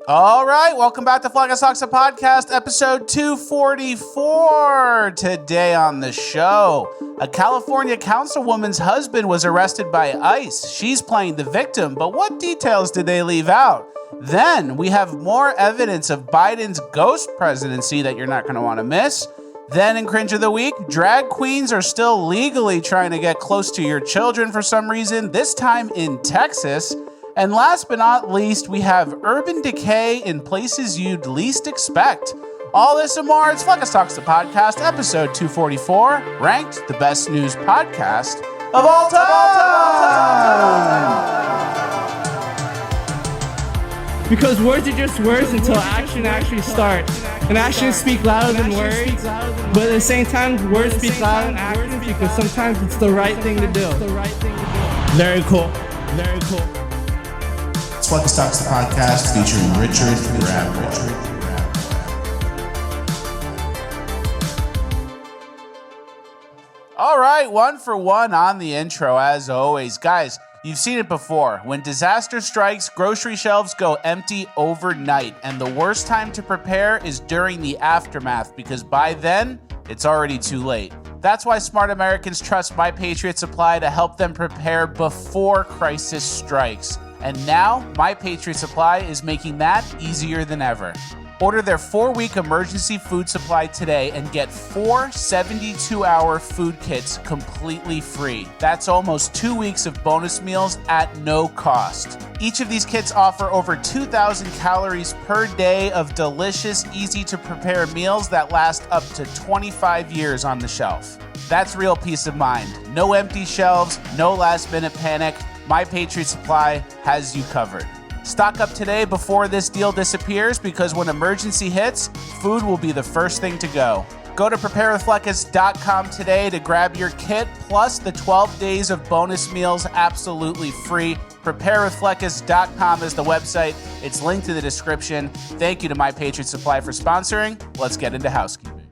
All right, welcome back to Fleccas Talks, a podcast, episode 244. Today on the show, a California councilwoman's husband was arrested by ICE. She's playing the victim, but what details did they leave out? Then we have more evidence of Biden's ghost presidency that you're not going to want to miss. Then in Cringe of the Week, drag queens are still legally trying to get close to your children for some reason, this time in Texas. And last but not least, we have Urban Decay in places you'd least expect. All this and more, it's Fleccas Talks, the podcast, episode 244, ranked the best news podcast of all time. Because words are just words until action actually starts. And actions speak louder than words. But at the same time, words speak louder than actions because sometimes it's the right thing to do. Very cool. Very cool. It's Fleccas Talks, the podcast featuring Richard Grab. All right, one for one on the intro, as always. Guys, you've seen it before. When disaster strikes, grocery shelves go empty overnight. And the worst time to prepare is during the aftermath, because by then, it's already too late. That's why smart Americans trust My Patriot Supply to help them prepare before crisis strikes. And now, My Patriot Supply is making that easier than ever. Order their 4-week emergency food supply today and get 4 72-hour food kits completely free. That's almost 2 weeks of bonus meals at no cost. Each of these kits offer over 2,000 calories per day of delicious, easy-to-prepare meals that last up to 25 years on the shelf. That's real peace of mind. No empty shelves, no last-minute panic. My Patriot Supply has you covered. Stock up today before this deal disappears, because when emergency hits, food will be the first thing to go. Go to preparewithfleccas.com today to grab your kit, plus the 12 days of bonus meals absolutely free. Preparewithfleccas.com is the website. It's linked in the description. Thank you to My Patriot Supply for sponsoring. Let's get into housekeeping.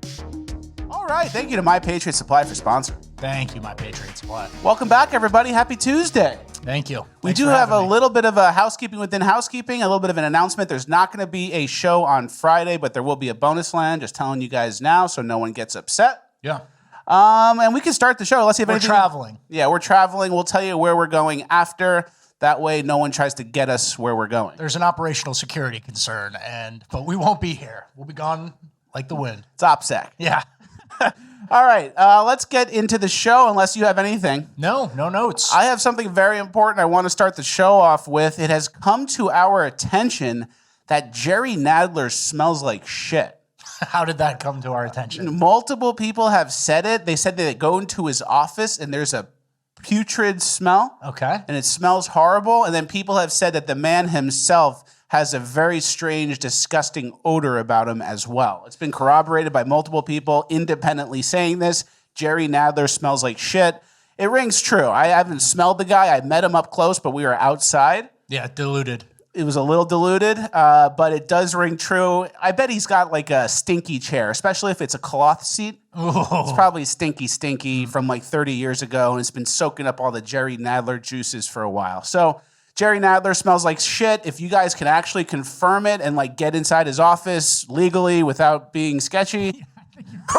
All right, thank you to My Patriot Supply for sponsoring. Thank you, My Patriot Supply. Welcome back, everybody. Happy Tuesday. Thank you. We do have a little bit of a housekeeping within housekeeping, a little bit of an announcement. There's not going to be a show on Friday, but there will be a bonus land. Just telling you guys now so no one gets upset. Yeah. And we can start the show. Let's see if anything. We're traveling. Yeah, we're traveling. We'll tell you where we're going after. That way no one tries to get us where we're going. There's an operational security concern, but we won't be here. We'll be gone like the wind. It's OPSEC. Yeah. All right, let's get into the show unless you have anything. No notes. I have something very important I want to start the show off with. It has come to our attention that Jerry Nadler smells like shit. How did that come to our attention? Multiple people have said it. They said they go into his office and there's a putrid smell. Okay. And it smells horrible. And then people have said that the man himself has a very strange, disgusting odor about him as well. It's been corroborated by multiple people independently saying this. Jerry Nadler smells like shit. It rings true. I haven't smelled the guy. I met him up close, but we were outside. Yeah, diluted. It was a little diluted, but it does ring true. I bet he's got like a stinky chair, especially if it's a cloth seat. Ooh. It's probably stinky from like 30 years ago, and it's been soaking up all the Jerry Nadler juices for a while. So Jerry Nadler smells like shit. If you guys can actually confirm it and like get inside his office legally without being sketchy.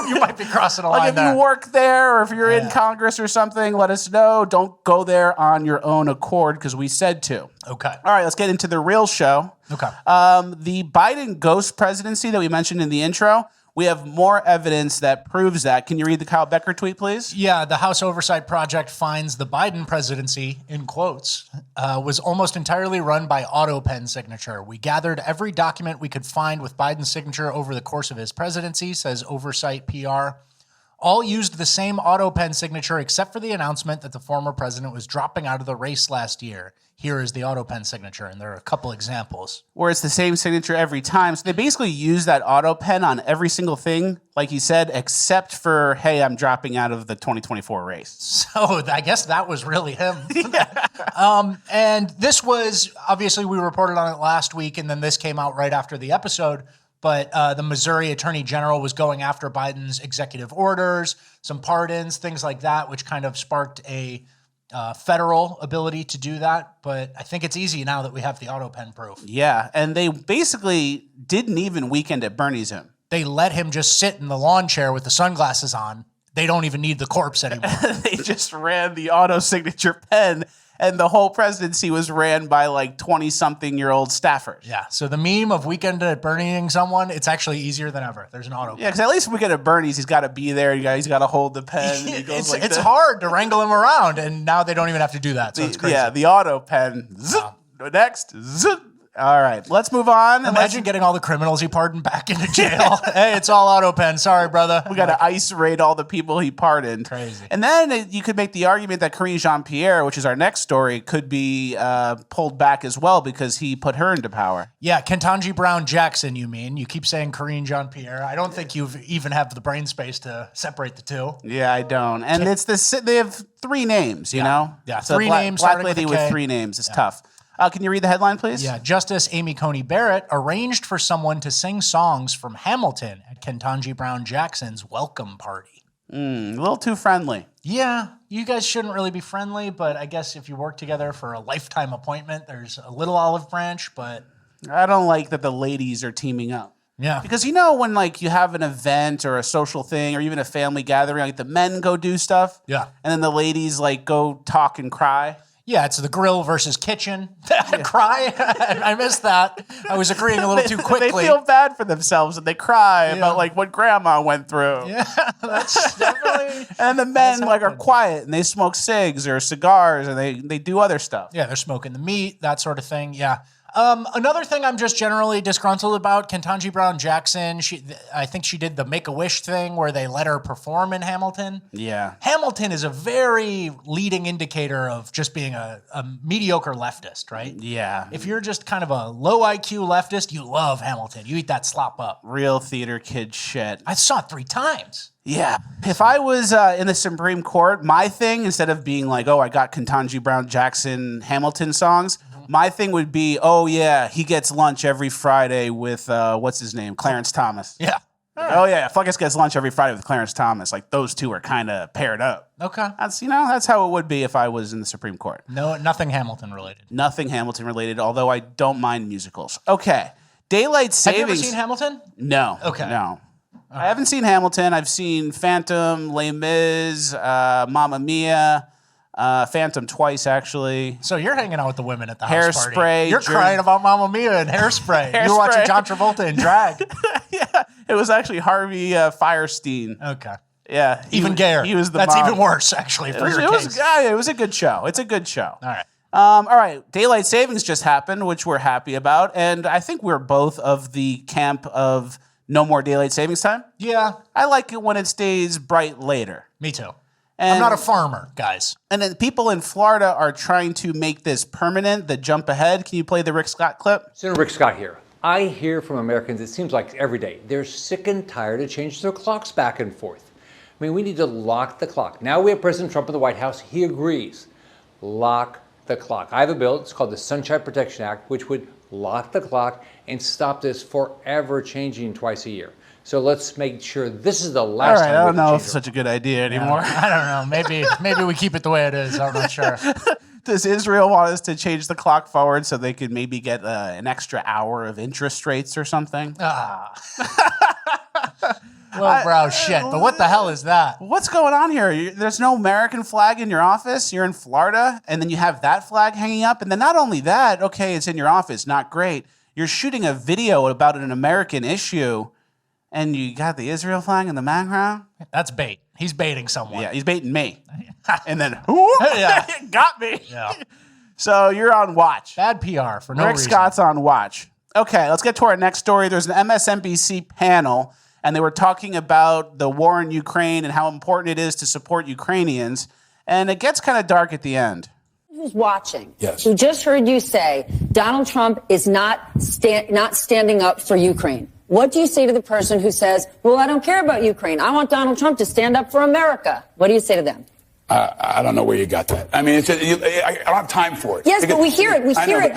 You might be crossing a line Like if there. you work there or if you're in Congress or something, let us know. Don't go there on your own accord because we said to. Okay. All right, let's get into the real show. Okay. The Biden ghost presidency that we mentioned in the intro, we have more evidence that proves that. Can you read the Kyle Becker tweet, please? Yeah, the House Oversight Project finds the Biden presidency, in quotes, was almost entirely run by auto pen signature. We gathered every document we could find with Biden's signature over the course of his presidency, says Oversight PR. All used the same auto pen signature except for the announcement that the former president was dropping out of the race last year. Here is the auto pen signature, and there are a couple examples. Where it's the same signature every time. So they basically use that auto pen on every single thing, like he said, except for, hey, I'm dropping out of the 2024 race. So I guess that was really him. And this was, obviously we reported on it last week, and then this came out right after the episode. But the Missouri Attorney General was going after Biden's executive orders, some pardons, things like that, which kind of sparked a federal ability to do that, but I think it's easy now that we have the auto pen proof. Yeah, and they basically didn't even Weekend at Bernie's him. They let him just sit in the lawn chair with the sunglasses on. They don't even need the corpse anymore. They just ran the auto signature pen, and the whole presidency was ran by like 20-something-year-old staffers. Yeah, so the meme of Weekend at Bernieing someone, it's actually easier than ever. There's an auto pen. Yeah, because at least Weekend at Bernie's, he's got to be there. He's got to hold the pen. He goes It's hard to wrangle him around, and now they don't even have to do that, so it's crazy. Yeah, the auto pen. Next. All right, let's move on. Imagine getting all the criminals he pardoned back into jail. Hey, it's all auto pen. Sorry, brother. We got to ice raid all the people he pardoned. Crazy. And then you could make the argument that Karine Jean-Pierre, which is our next story, could be pulled back as well because he put her into power. Yeah, Ketanji Brown Jackson, you mean. You keep saying Karine Jean-Pierre. I don't think you even have the brain space to separate the two. Yeah, I don't. And it's they have three names, you know? Yeah, so three names. Black lady with three names is tough. Can you read the headline, please? Yeah, Justice Amy Coney Barrett arranged for someone to sing songs from Hamilton at Ketanji Brown Jackson's welcome party. A little too friendly. Yeah, you guys shouldn't really be friendly, but I guess if you work together for a lifetime appointment, there's a little olive branch, but... I don't like that the ladies are teaming up. Yeah. Because you know when like you have an event or a social thing or even a family gathering, like the men go do stuff. Yeah. And then the ladies like go talk and cry. Yeah, it's the grill versus kitchen. Cry. I missed that. I was agreeing a little too quickly. They feel bad for themselves and they cry about like what grandma went through. Yeah, that's definitely. And the men like are quiet and they smoke cigs or cigars and they do other stuff. Yeah, they're smoking the meat, that sort of thing. Yeah. Another thing I'm just generally disgruntled about, Ketanji Brown Jackson, I think she did the Make-A-Wish thing where they let her perform in Hamilton. Yeah. Hamilton is a very leading indicator of just being a mediocre leftist, right? Yeah. If you're just kind of a low IQ leftist, you love Hamilton. You eat that slop up. Real theater kid shit. I saw it 3 times. Yeah. If I was in the Supreme Court, my thing, instead of being like, oh, I got Ketanji Brown Jackson Hamilton songs, my thing would be, oh, yeah, he gets lunch every Friday with, what's his name? Clarence Thomas. Yeah. Oh, yeah, Fleccas gets lunch every Friday with Clarence Thomas. Like, those two are kind of paired up. Okay. That's how it would be if I was in the Supreme Court. No, nothing Hamilton related. Nothing Hamilton related, although I don't mind musicals. Okay. Daylight savings. Have you ever seen Hamilton? No. Okay. No. I haven't seen Hamilton. I've seen Phantom, Les Mis, Mamma Mia, Phantom twice, actually. So you're hanging out with the women at the house party. Hairspray. You're crying about Mamma Mia and Hairspray. Hairspray. You're watching John Travolta in drag. Yeah, it was actually Harvey Fierstein. Okay. Yeah. Even gayer. He was the That's mom. even worse, actually, for your case. It was a good show. It's a good show. All right. All right. Daylight savings just happened, which we're happy about. And I think we're both of the camp of no more daylight savings time. Yeah. I like it when it stays bright later. Me too. And, I'm not a farmer, guys. And then people in Florida are trying to make this permanent, the jump ahead. Can you play the Rick Scott clip? Senator Rick Scott here. I hear from Americans, it seems like every day, they're sick and tired of changing their clocks back and forth. I mean, we need to lock the clock. Now we have President Trump in the White House. He agrees. Lock the clock. I have a bill. It's called the Sunshine Protection Act, which would lock the clock and stop this forever changing twice a year. So let's make sure this is the last time. All right, I don't know if it's such a good idea anymore. I don't know. Maybe we keep it the way it is. I'm not sure. Does Israel want us to change the clock forward so they could maybe get an extra hour of interest rates or something? Lowbrow shit, but what the hell is that? What's going on here? There's no American flag in your office. You're in Florida, and then you have that flag hanging up. And then not only that, okay, it's in your office, not great. You're shooting a video about an American issue, and you got the Israel flag in the background? That's bait. He's baiting someone. Yeah, he's baiting me. And then, whoop, Yeah. got me. Yeah. So you're on watch. Bad PR for no Rick reason. Scott's on watch. Okay, let's get to our next story. There's an MSNBC panel, and they were talking about the war in Ukraine and how important it is to support Ukrainians. And it gets kind of dark at the end. Who's watching? Yes. Who just heard you say Donald Trump is not standing up for Ukraine. What do you say to the person who says, well, I don't care about Ukraine. I want Donald Trump to stand up for America. What do you say to them? I don't know where you got that. I mean, I don't have time for it. Yes, but we hear it. We hear it.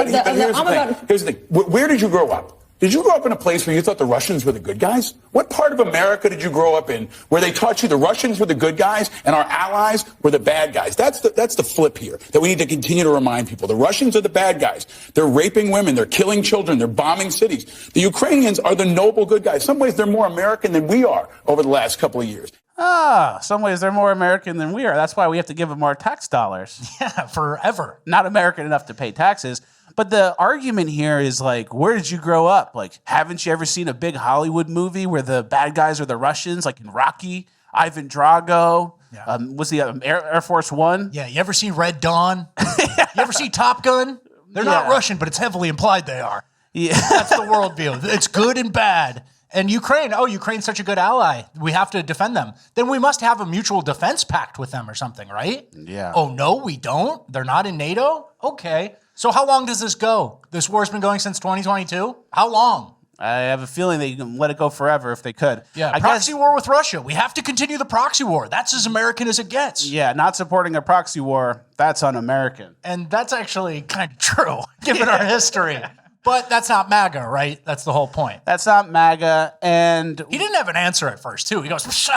Here's the thing. Where did you grow up? Did you grow up in a place where you thought the Russians were the good guys? What part of America did you grow up in where they taught you the Russians were the good guys and our allies were the bad guys? That's the flip here that we need to continue to remind people. The Russians are the bad guys. They're raping women. They're killing children. They're bombing cities. The Ukrainians are the noble good guys. Some ways they're more American than we are over the last couple of years. Some ways they're more American than we are. That's why we have to give them our tax dollars. Yeah, forever. Not American enough to pay taxes. But the argument here is like, where did you grow up? Like, haven't you ever seen a big Hollywood movie where the bad guys are the Russians, like in Rocky, Ivan Drago? Yeah. Was the Air Force One? Yeah, you ever see Red Dawn? You ever see Top Gun? They're not Russian, but it's heavily implied they are. Yeah. That's the worldview. It's good and bad. And Ukraine, Ukraine's such a good ally. We have to defend them. Then we must have a mutual defense pact with them or something, right? Yeah. Oh, no, we don't? They're not in NATO? Okay. So how long does this go? This war's been going since 2022? How long? I have a feeling they can let it go forever if they could. Yeah, proxy war with Russia. We have to continue the proxy war. That's as American as it gets. Yeah, not supporting a proxy war, that's un-American. And that's actually kind of true, given our history. But that's not MAGA, right? That's the whole point. That's not MAGA, and... He didn't have an answer at first, too. He goes...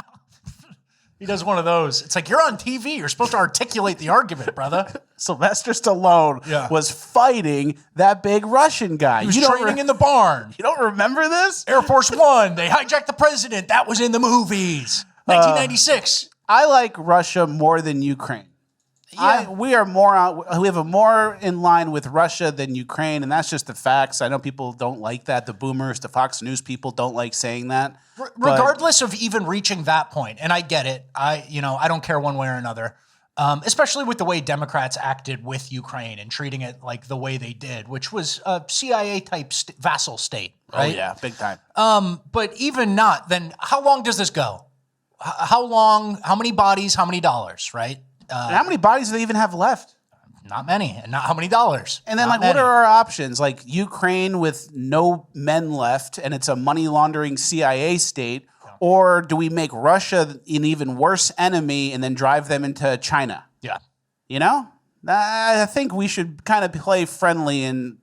He does one of those. It's like, you're on TV. You're supposed to articulate the argument, brother. Sylvester Stallone was fighting that big Russian guy. He was training in the barn. You don't remember this? Air Force One. They hijacked the president. That was in the movies. 1996. I like Russia more than Ukraine. Yeah. We have a more in line with Russia than Ukraine, and that's just the facts. I know people don't like that. The boomers, the Fox News people don't like saying that. Regardless of even reaching that point, and I get it. I don't care one way or another, especially with the way Democrats acted with Ukraine and treating it like the way they did, which was a CIA-type vassal state, right? Oh, yeah, big time. But even not, then how long does this go? How long, how many bodies, how many dollars, right? And how many bodies do they even have left? Not many. And not how many dollars? And then, what are our options? Like Ukraine with no men left and it's a money laundering CIA state? Or do we make Russia an even worse enemy and then drive them into China? Yeah. You know? I think we should kind of play friendly and,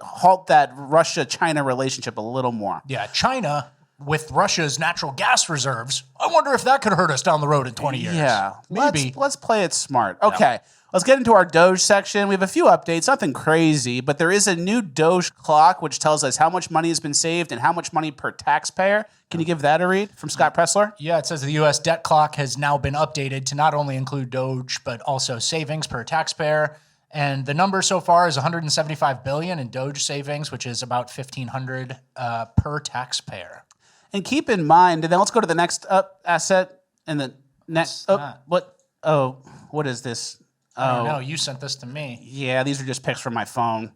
halt that Russia-China relationship a little more. Yeah, China... with Russia's natural gas reserves, I wonder if that could hurt us down the road in 20 years. Yeah, maybe. Let's play it smart. Okay, let's get into our DOGE section. We have a few updates, nothing crazy, but there is a new DOGE clock which tells us how much money has been saved and how much money per taxpayer. Can you give that a read from Scott Pressler? Yeah, it says the U.S. debt clock has now been updated to not only include DOGE, but also savings per taxpayer. And the number so far is $175 billion in DOGE savings, which is about $1,500 per taxpayer. And keep in mind, and then let's go to the next asset and the next. What is this? I don't know. You sent this to me. Yeah, these are just pics from my phone.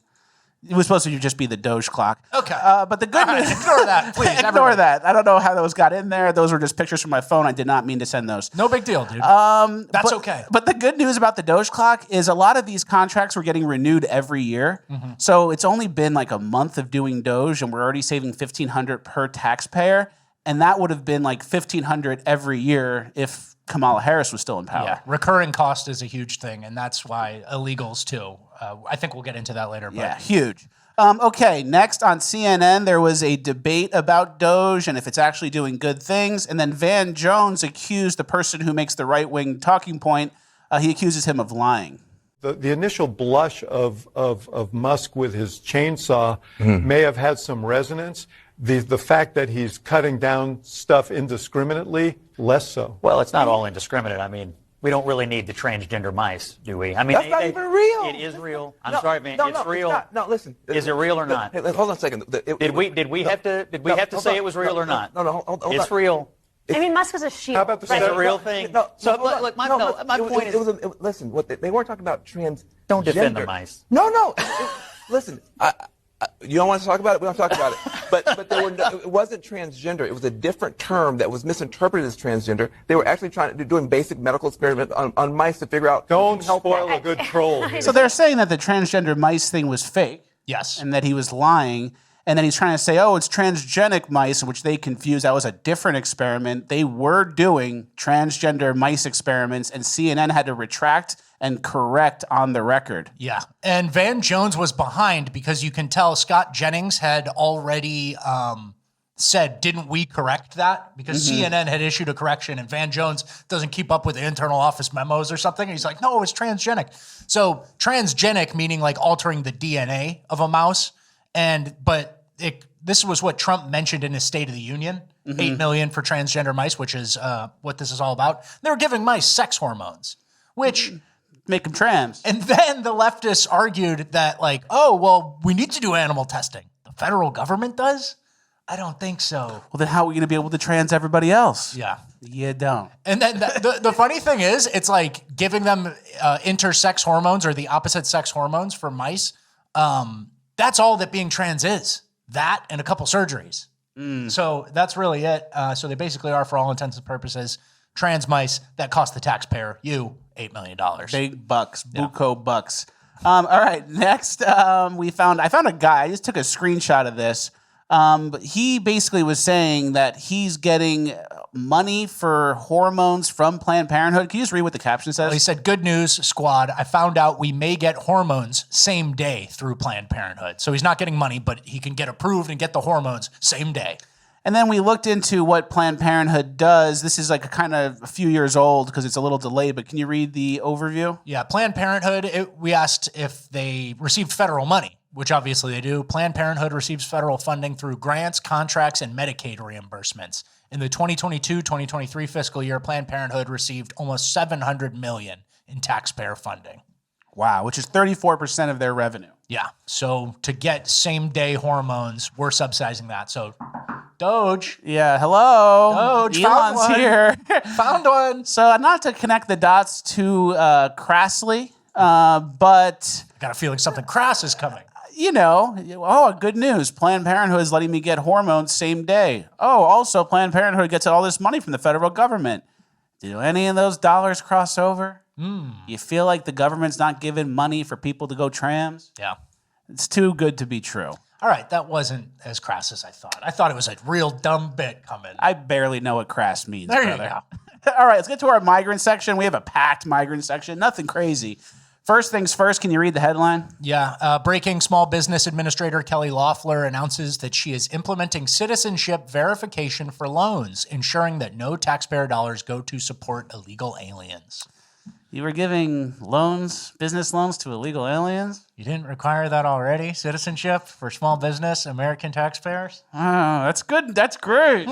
It was supposed to just be the DOGE clock. Okay. But the good news... Ignore that, please. Ignore that. I don't know how those got in there. Those were just pictures from my phone. I did not mean to send those. No big deal, dude. That's okay. But the good news about the DOGE clock is a lot of these contracts were getting renewed every year. Mm-hmm. So it's only been like a month of doing DOGE, and we're already saving $1,500 per taxpayer. And that would have been like $1,500 every year if Kamala Harris was still in power. Yeah, recurring cost is a huge thing, and that's why illegals too. I think we'll get into that later. But. Yeah, huge. Okay, next on CNN, there was a debate about DOGE and if it's actually doing good things. And then Van Jones accused the person who makes the right-wing talking point, he accuses him of lying. The initial blush of Musk with his chainsaw may have had some resonance. The fact that he's cutting down stuff indiscriminately, less so. Well, it's not all indiscriminate. I mean, we don't really need the transgender mice, do we? I mean, that's not even real. It is real. I'm sorry, man. It's real. It's not. No, listen. Is it real or not? Hey, hold on a second. Did we have to say it was real or not? No, hold on. It's real. I mean, Musk was a shield. How about the That's a real thing. No, so look, my point is, listen. What they weren't talking about transgender. Don't defend the mice. No. Listen, you don't want to talk about it. We don't talk about it. But it wasn't transgender. It was a different term that was misinterpreted as transgender. They were actually doing basic medical experiments on mice to figure out. Don't spoil a good troll here. So they're saying that the transgender mice thing was fake. Yes. And that he was lying. And then he's trying to say, oh, it's transgenic mice, which they confused. That was a different experiment. They were doing transgender mice experiments, and CNN had to retract and correct on the record. Yeah. And Van Jones was behind because you can tell Scott Jennings had already said, didn't we correct that? Because CNN had issued a correction and Van Jones doesn't keep up with the internal office memos or something. And he's like, no, it's transgenic. So transgenic meaning like altering the DNA of a mouse. But this was what Trump mentioned in his State of the Union, 8 million for transgender mice, which is what this is all about. They were giving mice sex hormones, which make them trans. And then the leftists argued that like, oh, well, we need to do animal testing. The federal government does? I don't think so. Well, then how are we going to be able to trans everybody else? Yeah. You don't. And then the funny thing is, it's like giving them intersex hormones or the opposite sex hormones for mice. That's all that being trans is. That and a couple surgeries. So that's really it. So they basically are, for all intents and purposes, trans mice that cost the taxpayer, $8 million. Big bucks, buco bucks. All right, next I found a guy. I just took a screenshot of this. But he basically was saying that he's getting money for hormones from Planned Parenthood. Can you just read what the caption says? Well, he said, good news, squad. I found out we may get hormones same day through Planned Parenthood. So he's not getting money, but he can get approved and get the hormones same day. And then we looked into what Planned Parenthood does. This is like a few years old because it's a little delayed, but can you read the overview? Yeah, Planned Parenthood, we asked if they received federal money, which obviously they do. Planned Parenthood receives federal funding through grants, contracts, and Medicaid reimbursements. In the 2022-2023 fiscal year, Planned Parenthood received almost $700 million in taxpayer funding. Wow, which is 34% of their revenue. Yeah, so to get same-day hormones, we're subsidizing that. So DOGE. Yeah, hello. DOGE, Elon's here. Found one. So not to connect the dots too crassly, but... I got a feeling something crass is coming. Good news. Planned Parenthood is letting me get hormones same day. Oh, also Planned Parenthood gets all this money from the federal government. Do any of those dollars cross over? You feel like the government's not giving money for people to go trans? Yeah. It's too good to be true. All right, that wasn't as crass as I thought. I thought it was a real dumb bit coming. I barely know what crass means, there brother. You go. All right, let's get to our migrant section. We have a packed migrant section. Nothing crazy. First things first, can you read the headline? Yeah. Breaking Small Business Administrator Kelly Loeffler announces that she is implementing citizenship verification for loans, ensuring that no taxpayer dollars go to support illegal aliens. You were giving business loans to illegal aliens? You didn't require that already? Citizenship for small business, American taxpayers? Oh, that's good. That's great.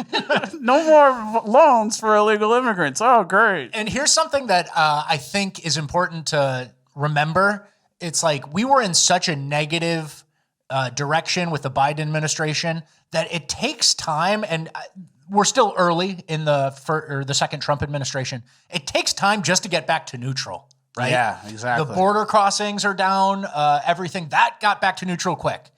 No more loans for illegal immigrants. Oh, great. And here's something that I think is important to remember. It's like we were in such a negative direction with the Biden administration that it takes time, and we're still early in the second Trump administration. It takes time just to get back to neutral, right? Yeah, exactly. The border crossings are down, everything. That got back to neutral quick,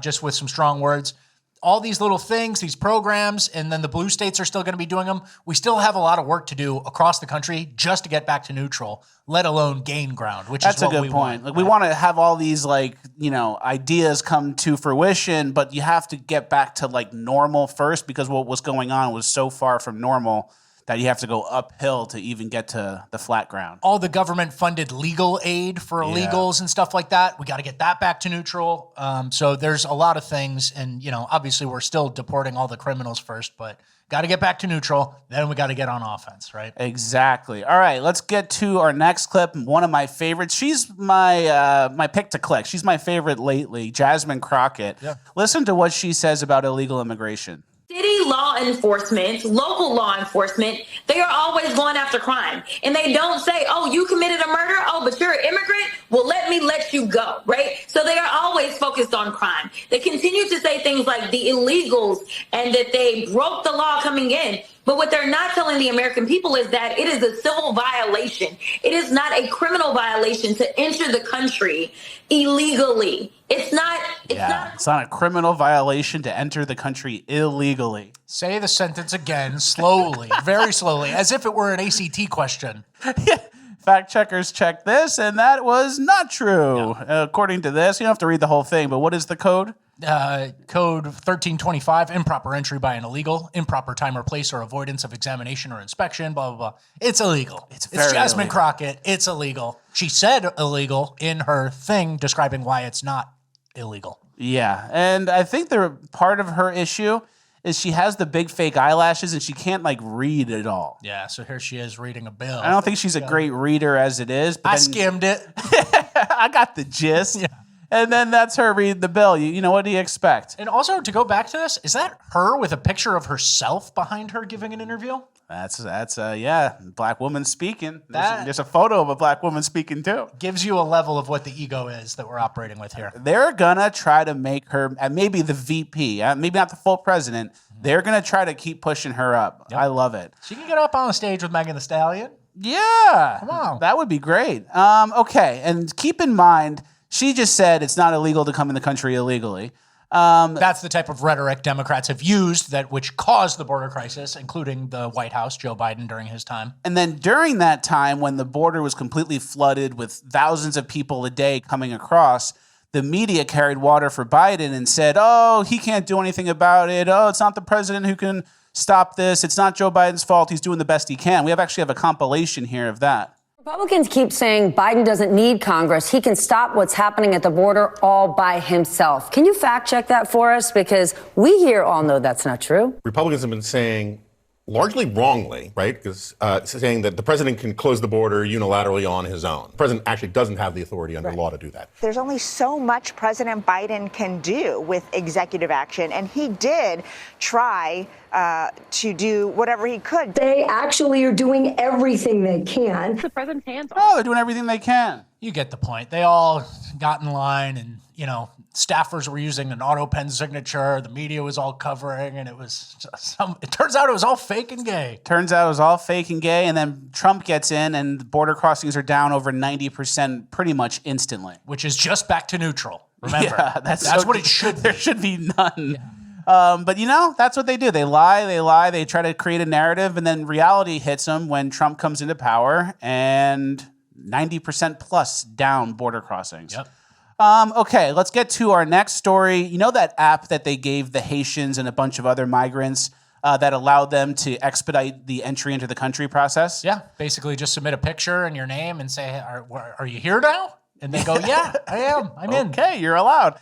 just with some strong words. All these little things, these programs, and then the blue states are still going to be doing them. We still have a lot of work to do across the country just to get back to neutral, let alone gain ground, which is what we want. That's a good point. Like, we want to have all these ideas come to fruition, but you have to get back to normal first, because what was going on was so far from normal that you have to go uphill to even get to the flat ground. All the government-funded legal aid for illegals and stuff like that, we got to get that back to neutral. So there's a lot of things, and obviously we're still deporting all the criminals first, but got to get back to neutral. Then we got to get on offense, right? Exactly. All right, let's get to our next clip. One of my favorites. She's my pick to click. She's my favorite lately, Jasmine Crockett. Yeah. Listen to what she says about illegal immigration. City law enforcement, local law enforcement, they are always going after crime. And they don't say, oh, you committed a murder? Oh, but you're an immigrant? Well, let me let you go, right? So they are always focused on crime. They continue to say things like the illegals and that they broke the law coming in. But what they're not telling the American people is that it is a civil violation. It is not a criminal violation to enter the country illegally. It's not a criminal violation to enter the country illegally. Say the sentence again, slowly, very slowly, as if it were an ACT question. Fact checkers checked this, and that was not true. Yeah. According to this, you don't have to read the whole thing, but what is the code? Code 1325, improper entry by an illegal, improper time or place or avoidance of examination or inspection, blah, blah, blah. It's illegal. It's Jasmine illegal. Crockett. It's illegal. She said illegal in her thing describing why it's not illegal. Yeah, and I think part of her issue is she has the big fake eyelashes and she can't like read at all. Yeah, so here she is reading a bill. I don't think she's a great reader as it is. But I skimmed it. I got the gist. Yeah. And then that's her reading the bill. You know, what do you expect? And also, to go back to this, is that her with a picture of herself behind her giving an interview? That's black woman speaking. There's a photo of a black woman speaking too. Gives you a level of what the ego is that we're operating with here. They're gonna try to make her maybe the VP, maybe not the full president. They're gonna try to keep pushing her up. Yep. I love it. She can get up on the stage with Megan Thee Stallion. Yeah, come on, that would be great. Okay, and keep in mind, she just said it's not illegal to come in the country illegally. That's the type of rhetoric Democrats have used which caused the border crisis, including the White House, Joe Biden during his time. And then during that time when the border was completely flooded with thousands of people a day coming across, the media carried water for Biden and said, oh, he can't do anything about it. Oh, it's not the president who can stop this. It's not Joe Biden's fault. He's doing the best he can. We actually have a compilation here of that. Republicans keep saying Biden doesn't need Congress. He can stop what's happening at the border all by himself. Can you fact check that for us? Because we here all know that's not true. Republicans have been saying, largely wrongly, right? Because saying that the president can close the border unilaterally on his own. The president actually doesn't have the authority under law to do that. There's only so much President Biden can do with executive action, and he did try to do whatever he could. They actually are doing everything they can. The president's hands on. Oh, they're doing everything they can. You get the point. They all got in line and, staffers were using an auto pen signature. The media was all covering, and it was it turns out it was all fake and gay. And then Trump gets in, and border crossings are down over 90% pretty much instantly. Which is just back to neutral. Remember, yeah, that's what it should be. There should be none. Yeah. But that's what they do. They lie. They try to create a narrative, and then reality hits them when Trump comes into power, and 90% plus down border crossings. Yep. Okay, let's get to our next story. You know that app that they gave the Haitians and a bunch of other migrants that allowed them to expedite the entry into the country process? Yeah, basically just submit a picture and your name and say, are you here now? And they go, yeah, I am. I'm in. Okay, you're allowed.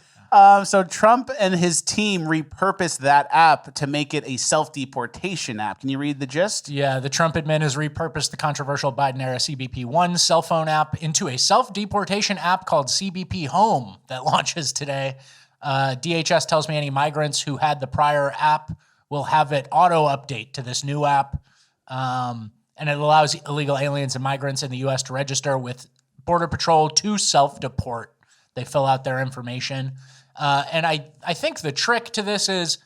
So Trump and his team repurposed that app to make it a self-deportation app. Can you read the gist? Yeah, the Trump admin has repurposed the controversial Biden-era CBP-1 cell phone app into a self-deportation app called CBP Home that launches today. DHS tells me any migrants who had the prior app will have it auto-update to this new app. And it allows illegal aliens and migrants in the U.S. to register with Border Patrol to self-deport. They fill out their information. And I think the trick to this is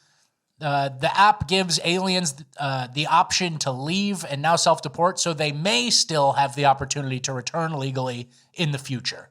the app gives aliens the option to leave and now self-deport, so they may still have the opportunity to return legally in the future,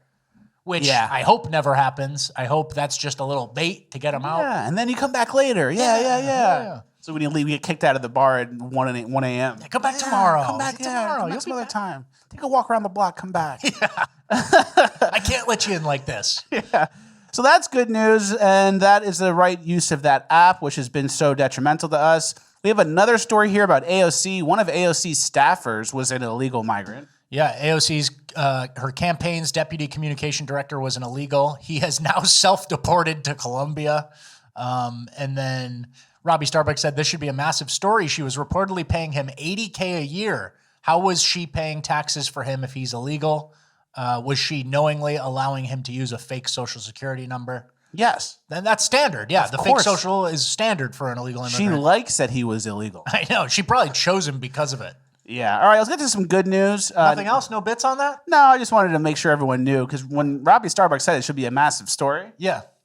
which I hope never happens. I hope that's just a little bait to get them out. Yeah, and then you come back later. Yeah. So when you leave, you get kicked out of the bar at 1 a.m. Yeah, come back tomorrow. Come back some other time. Take a walk around the block, come back. Yeah. I can't let you in like this. Yeah. So that's good news, and that is the right use of that app, which has been so detrimental to us. We have another story here about AOC. One of AOC's staffers was an illegal migrant. Yeah, AOC's her campaign's deputy communication director was an illegal. He has now self-deported to Colombia. And then Robbie Starbuck said this should be a massive story. She was reportedly paying him $80K a year. How was she paying taxes for him if he's illegal? Was she knowingly allowing him to use a fake social security number? Yes. Then that's standard. Yeah, fake social is standard for an illegal immigrant. She likes that he was illegal. I know. She probably chose him because of it. Yeah. All right, let's get to some good news. Nothing else? No bits on that? No, I just wanted to make sure everyone knew, because when Robbie Starbuck said it should be a massive story,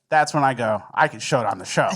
that's when I go, I can show it on the show.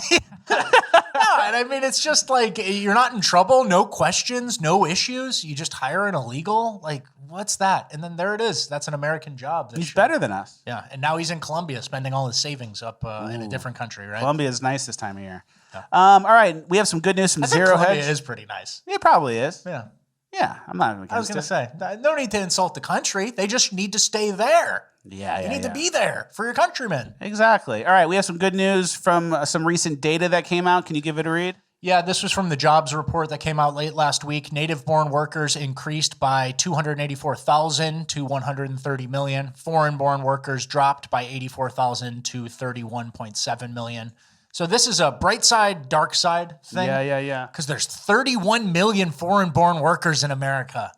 And I mean, it's just like, you're not in trouble, no questions, no issues. You just hire an illegal. Like, what's that? And then there it is. That's an American job. He's better than us. Yeah. And now he's in Colombia spending all his savings up in a different country, right? Colombia is nice this time of year. Yeah. All right. We have some good news from Zero Hedge. Colombia is pretty nice. It probably is. Yeah. Yeah, I'm not against I was going to say, no need to insult the country. They just need to stay there. Yeah, You need to be there for your countrymen. Exactly. All right, we have some good news from some recent data that came out. Can you give it a read? Yeah, this was from the jobs report that came out late last week. Native-born workers increased by 284,000 to 130 million. Foreign-born workers dropped by 84,000 to 31.7 million. So this is a bright side, dark side thing. Yeah. Because there's 31 million foreign-born workers in America.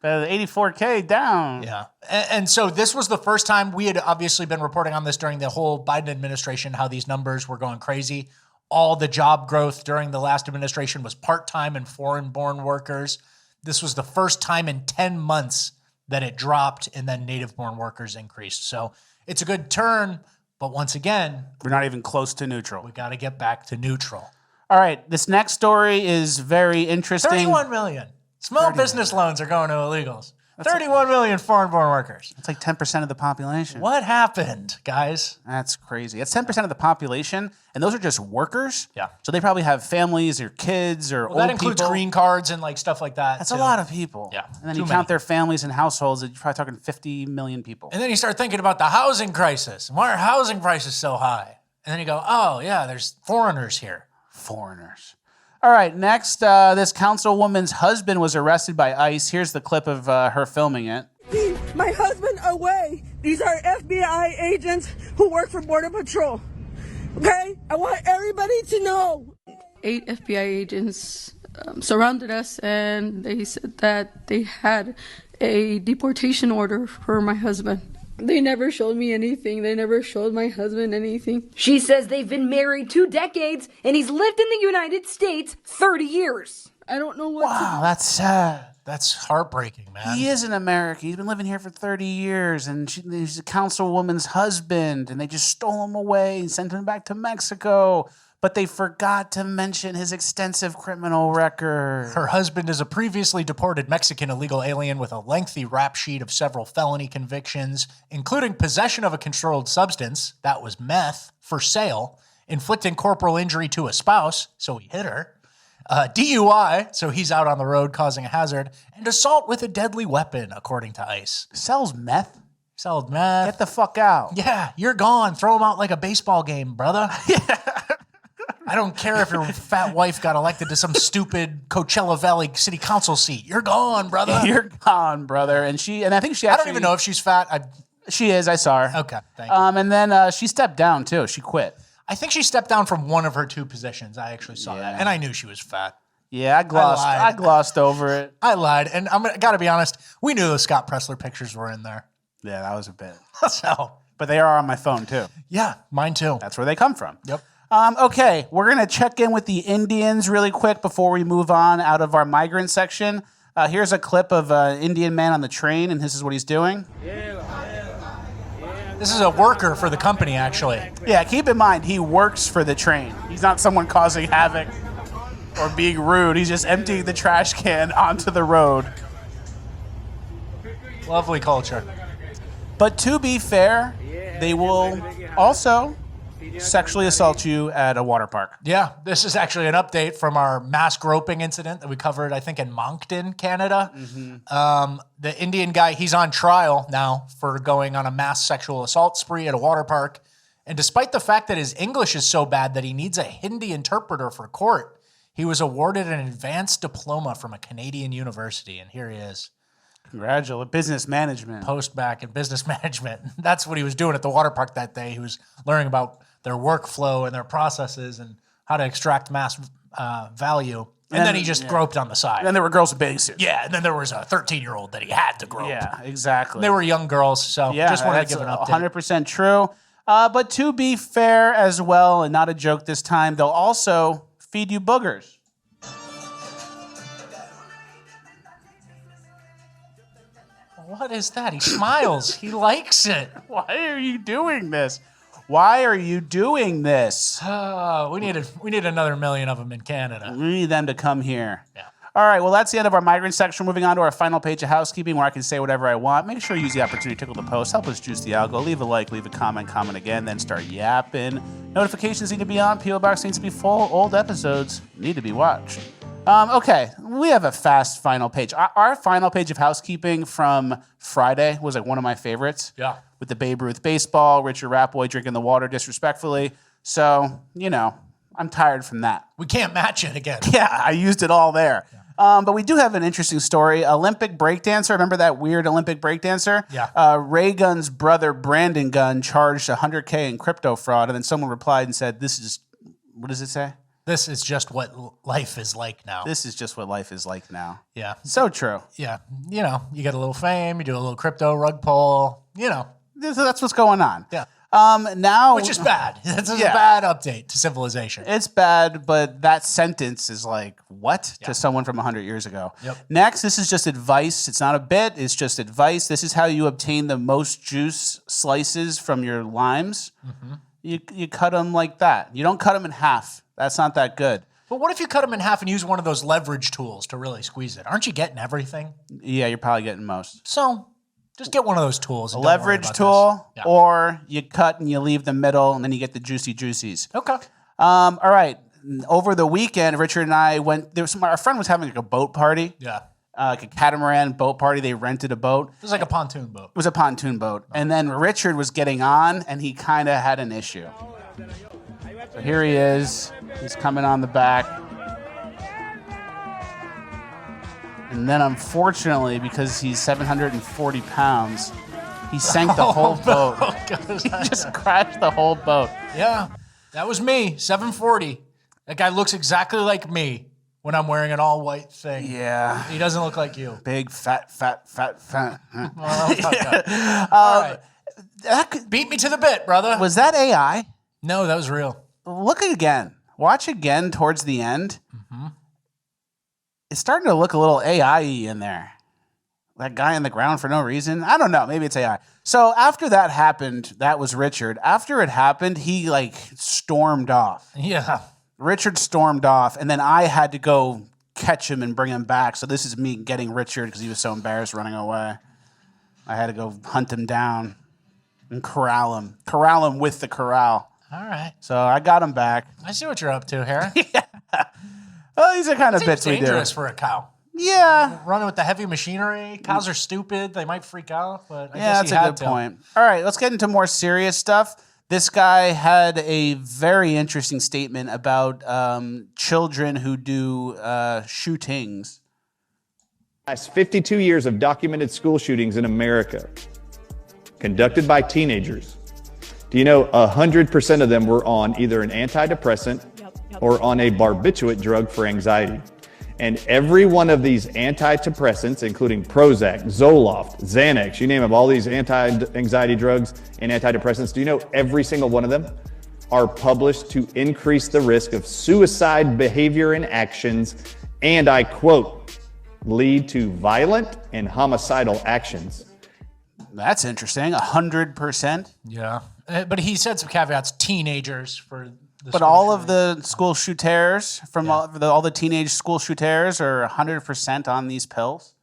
84K down. Yeah. And so this was the first time we had obviously been reporting on this during the whole Biden administration, how these numbers were going crazy. All the job growth during the last administration was part-time and foreign-born workers. This was the first time in 10 months that it dropped and then native-born workers increased. So it's a good turn, but once again, we're not even close to neutral. We got to get back to neutral. All right, this next story is very interesting. 31 million. Small business loans are going to illegals. 31 million foreign-born workers. That's like 10% of the population. What happened, guys? That's crazy. That's 10% of the population, and those are just workers? Yeah. So they probably have families or kids or old people. That includes green cards and like stuff like that. That's too. a lot of people. Yeah. And then you count their families and households, and you're probably talking 50 million people. And then you start thinking about the housing crisis. Why are housing prices so high? And then you go, oh, yeah, there's foreigners here. Foreigners. All right, next, this councilwoman's husband was arrested by ICE. Here's the clip of her filming it. My husband away. These are FBI agents who work for Border Patrol. Okay? I want everybody to know. 8 FBI agents surrounded us, and they said that they had a deportation order for my husband. They never showed me anything. They never showed my husband anything. She says they've been married 2 decades and he's lived in the United States 30 years. I don't know what Wow, that's sad. That's heartbreaking, man. He is an American. He's been living here for 30 years, and he's a councilwoman's husband, and they just stole him away and sent him back to Mexico. But they forgot to mention his extensive criminal record. Her husband is a previously deported Mexican illegal alien with a lengthy rap sheet of several felony convictions, including possession of a controlled substance, that was meth, for sale, inflicting corporal injury to a spouse, so he hit her, DUI, so he's out on the road causing a hazard, and assault with a deadly weapon, according to ICE. Sells meth? Sold meth. Get the fuck out. Yeah, you're gone. Throw him out like a baseball game, brother. Yeah. I don't care if your fat wife got elected to some stupid Coachella Valley City Council seat. You're gone, brother. You're gone, brother. And I think she actually... I don't even know if she's fat. She is. I saw her. Okay, thank you. And then she stepped down, too. She quit. I think she stepped down from one of her 2 positions. I actually saw that. And I knew she was fat. Yeah, I glossed over it. I lied. And I got to be honest, we knew those Scott Pressler pictures were in there. Yeah, that was a bit. So, but they are on my phone, too. Yeah, mine, too. That's where they come from. Yep. Okay, we're going to check in with the Indians really quick before we move on out of our migrant section. Here's a clip of an Indian man on the train, and this is what he's doing. This is a worker for the company, actually. Yeah, keep in mind, he works for the train. He's not someone causing havoc or being rude. He's just emptying the trash can onto the road. Lovely culture. But to be fair, they will also sexually assault you at a water park. Yeah, this is actually an update from our mass groping incident that we covered, I think, in Moncton, Canada. Mm-hmm. The Indian guy, he's on trial now for going on a mass sexual assault spree at a water park. And despite the fact that his English is so bad that he needs a Hindi interpreter for court, he was awarded an advanced diploma from a Canadian university. And here he is. Congratulations. Business management. Post-bac in business management. That's what he was doing at the water park that day. He was learning about their workflow and their processes and how to extract mass value. And then he just groped on the side. And then there were girls with bathing suits. Yeah, and then there was a 13-year-old that he had to grope. Yeah, exactly. They were young girls, so just wanted to give an update. 100% true. But to be fair as well, and not a joke this time, they'll also feed you boogers. What is that? He smiles. He likes it. Why are you doing this? Why are you doing this? We need another million of them in Canada. We need them to come here. Yeah. All right, well, that's the end of our migrant section. Moving on to our final page of housekeeping where I can say whatever I want. Make sure you use the opportunity to tickle the post. Help us juice the algo. Leave a like, leave a comment again, then start yapping. Notifications need to be on. P.O. Box needs to be full. Old episodes need to be watched. Okay, we have a fast final page. Our final page of housekeeping from Friday was like one of my favorites. Yeah. With the Babe Ruth baseball, Richard Ratboy drinking the water disrespectfully. So, I'm tired from that. We can't match it again. Yeah, I used it all there. Yeah. But we do have an interesting story. Olympic breakdancer, remember that weird Olympic breakdancer? Yeah. Ray Gunn's brother, Brandon Gunn, charged $100K in crypto fraud, and then someone replied and said, what does it say? This is just what life is like now. This is just what life is like now. Yeah. So true. Yeah. You get a little fame, you do a little crypto rug pull, That's what's going on. Yeah. Now, which is bad. This is a bad update to civilization. It's bad, but that sentence is like, what? To someone from 100 years ago. Yep. Next, this is just advice. It's not a bit. It's just advice. This is how you obtain the most juice slices from your limes. Mm-hmm. You cut them like that. You don't cut them in half. That's not that good. But what if you cut them in half and use one of those leverage tools to really squeeze it? Aren't you getting everything? Yeah, you're probably getting most. So just get one of those tools. A leverage tool, or you cut and you leave the middle, and then you get the juicy juicies. Okay. All right. Over the weekend, Richard and I went. Our friend was having like a boat party. Yeah. Like a catamaran boat party. They rented a boat. It was like a pontoon boat. It was a pontoon boat. And then Richard was getting on, and he kind of had an issue. So here he is. He's coming on the back. And then, unfortunately, because he's 740 pounds, he sank the whole boat. He just crashed the whole boat. Yeah, that was me, 740. That guy looks exactly like me when I'm wearing an all-white thing. Yeah. He doesn't look like you. Big, fat. Well, all right. Beat me to the bit, brother. Was that AI? No, that was real. Look again. Watch again towards the end. Mm-hmm. It's starting to look a little AI-y in there. That guy on the ground for no reason. I don't know. Maybe it's AI. So after that happened, that was Richard. After it happened, he stormed off. Yeah. Richard stormed off, and then I had to go catch him and bring him back. So this is me getting Richard because he was so embarrassed running away. I had to go hunt him down and corral him. Corral him with the corral. All right. So I got him back. I see what you're up to here. Yeah. Well, these are kind of bits we do. Dangerous for a cow. Yeah. Running with the heavy machinery. Cows are stupid. They might freak out, but I guess that's a good point. All right, let's get into more serious stuff. This guy had a very interesting statement about children who do shootings. Last 52 years of documented school shootings in America, conducted by teenagers. Do you know 100% of them were on either an antidepressant or on a barbiturate drug for anxiety? And every one of these antidepressants, including Prozac, Zoloft, Xanax, you name them, all these anti-anxiety drugs and antidepressants, do you know every single one of them are published to increase the risk of suicide behavior and actions, and I quote, lead to violent and homicidal actions. That's interesting. 100%. Yeah. But he said some caveats, teenagers for the But all of the school shooters, from all the teenage school shooters are 100% on these pills.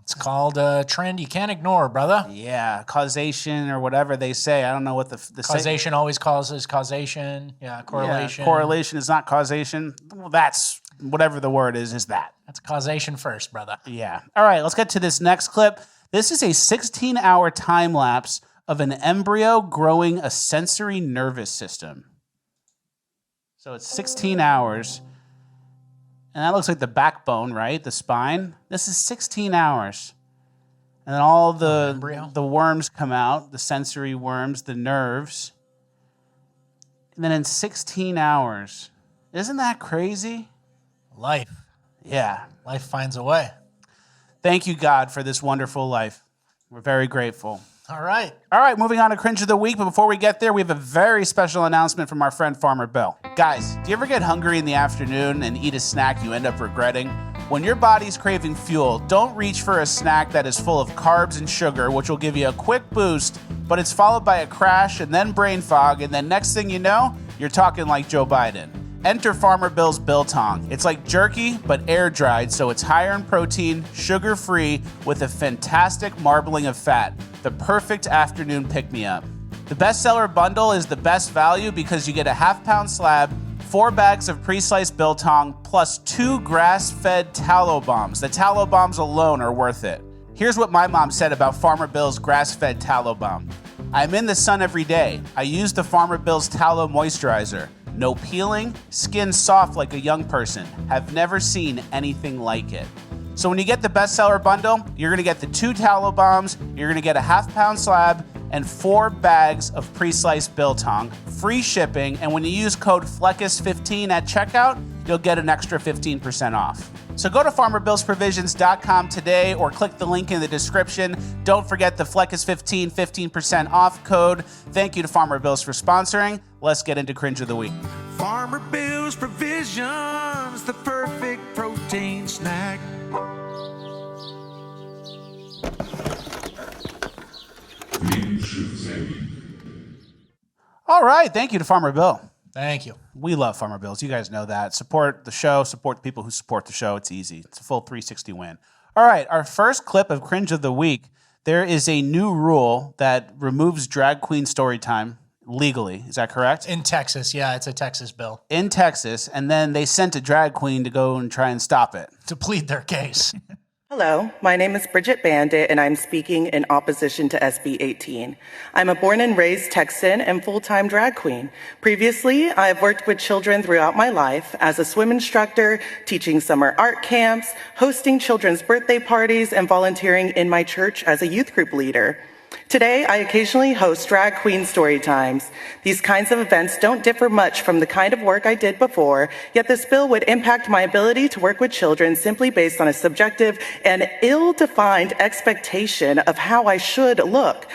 It's called a trend you can't ignore, brother. Yeah, causation or whatever they say. I don't know what the causation always causes causation. Yeah, correlation. Yeah, correlation is not causation. Well, that's whatever the word is that. That's causation first, brother. Yeah. All right, let's get to this next clip. This is a 16-hour time lapse of an embryo growing a sensory nervous system. So it's 16 hours. And that looks like the backbone, right? The spine. This is 16 hours. And then all the worms come out, the sensory worms, the nerves. And then in 16 hours. Isn't that crazy? Life. Yeah. Life finds a way. Thank you, God, for this wonderful life. We're very grateful. All right. All right, moving on to Cringe of the Week. But before we get there, we have a very special announcement from our friend Farmer Bill. Guys, do you ever get hungry in the afternoon and eat a snack you end up regretting? When your body's craving fuel, don't reach for a snack that is full of carbs and sugar, which will give you a quick boost, but it's followed by a crash and then brain fog, and then next thing you know, you're talking like Joe Biden. Enter Farmer Bill's Biltong. It's like jerky, but air-dried, so it's higher in protein, sugar-free, with a fantastic marbling of fat. The perfect afternoon pick-me-up. The bestseller bundle is the best value because you get a half-pound slab, 4 bags of pre-sliced biltong plus 2 grass-fed tallow bombs. The tallow bombs alone are worth it. Here's what my mom said about Farmer Bill's grass-fed tallow bomb. I'm in the sun every day. I use the Farmer Bill's tallow moisturizer. No peeling, skin soft like a young person. Have never seen anything like it. So when you get the bestseller bundle, you're gonna get the 2 tallow bombs, you're gonna get a half-pound slab, and 4 bags of pre-sliced biltong, free shipping, and when you use code Fleccas15 at checkout, you'll get an extra 15% off. So go to farmerbillsprovisions.com today or click the link in the description. Don't forget the Fleccas15 15% off code. Thank you to Farmer Bills for sponsoring. Let's get into Cringe of the Week. Farmer Bill's Provisions, the perfect protein snack. All right, thank you to Farmer Bill. Thank you. We love Farmer Bills. You guys know that. Support the show. Support the people who support the show. It's easy. It's a full 360 win. All right, our first clip of Cringe of the Week. There is a new rule that removes drag queen story time legally. Is that correct? In Texas, yeah, it's a Texas bill. In Texas, and then they sent a drag queen to go and try and stop it. To plead their case. Hello, my name is Bridget Bandit, and I'm speaking in opposition to SB 18. I'm a born and raised Texan and full-time drag queen. Previously, I've worked with children throughout my life as a swim instructor, teaching summer art camps, hosting children's birthday parties, and volunteering in my church as a youth group leader. Today, I occasionally host drag queen story times. These kinds of events don't differ much from the kind of work I did before, yet this bill would impact my ability to work with children simply based on a subjective and ill-defined expectation of how I should look.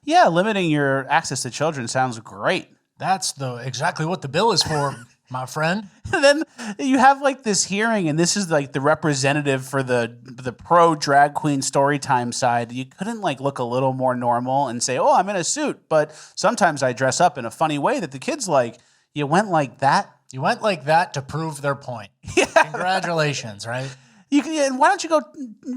Yeah, limiting your access to children sounds great. That's exactly what the bill is for, my friend. And then you have like this hearing, and this is like the representative for the pro drag queen storytime side. You couldn't like look a little more normal and say, "Oh, I'm in a suit," but sometimes I dress up in a funny way that the kids like. You went like that. You went like that to prove their point. Yeah. Congratulations, right? And why don't you go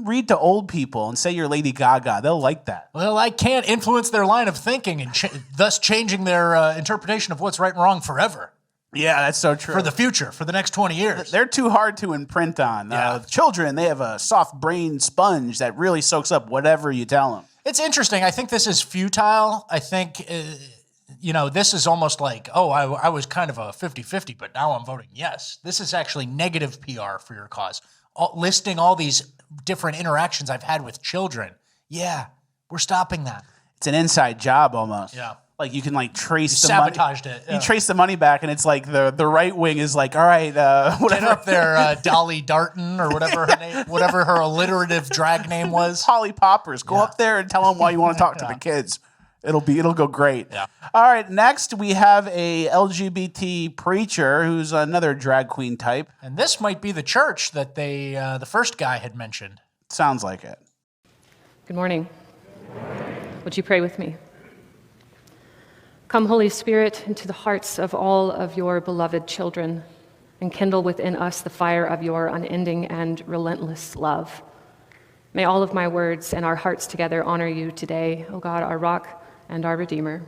read to old people and say you're Lady Gaga? They'll like that. Well, I can't influence their line of thinking and thus changing their interpretation of what's right and wrong forever. Yeah, that's so true. For the future, for the next 20 years. They're too hard to imprint on. Yeah. Children, they have a soft brain sponge that really soaks up whatever you tell them. It's interesting. I think this is futile. I think, this is almost like, I was kind of a 50-50, but now I'm voting yes. This is actually negative PR for your cause. Listing all these different interactions I've had with children. Yeah, we're stopping that. It's an inside job almost. Yeah. Like you can like trace the sabotaged money. It. Yeah. You trace the money back, and it's like the right wing is like, all right, whatever. Get up there, Dolly Darton or whatever her name, whatever her alliterative drag name was. Polly Poppers. Go up there and tell them why you want to talk to the kids. It'll go great. Yeah. All right. Next, we have a LGBT preacher who's another drag queen type, and this might be the church that the first guy had mentioned. Sounds like it. Good morning. Would you pray with me? Come, Holy Spirit, into the hearts of all of your beloved children, and kindle within us the fire of your unending and relentless love. May all of my words and our hearts together honor you today, O God, our rock and our Redeemer.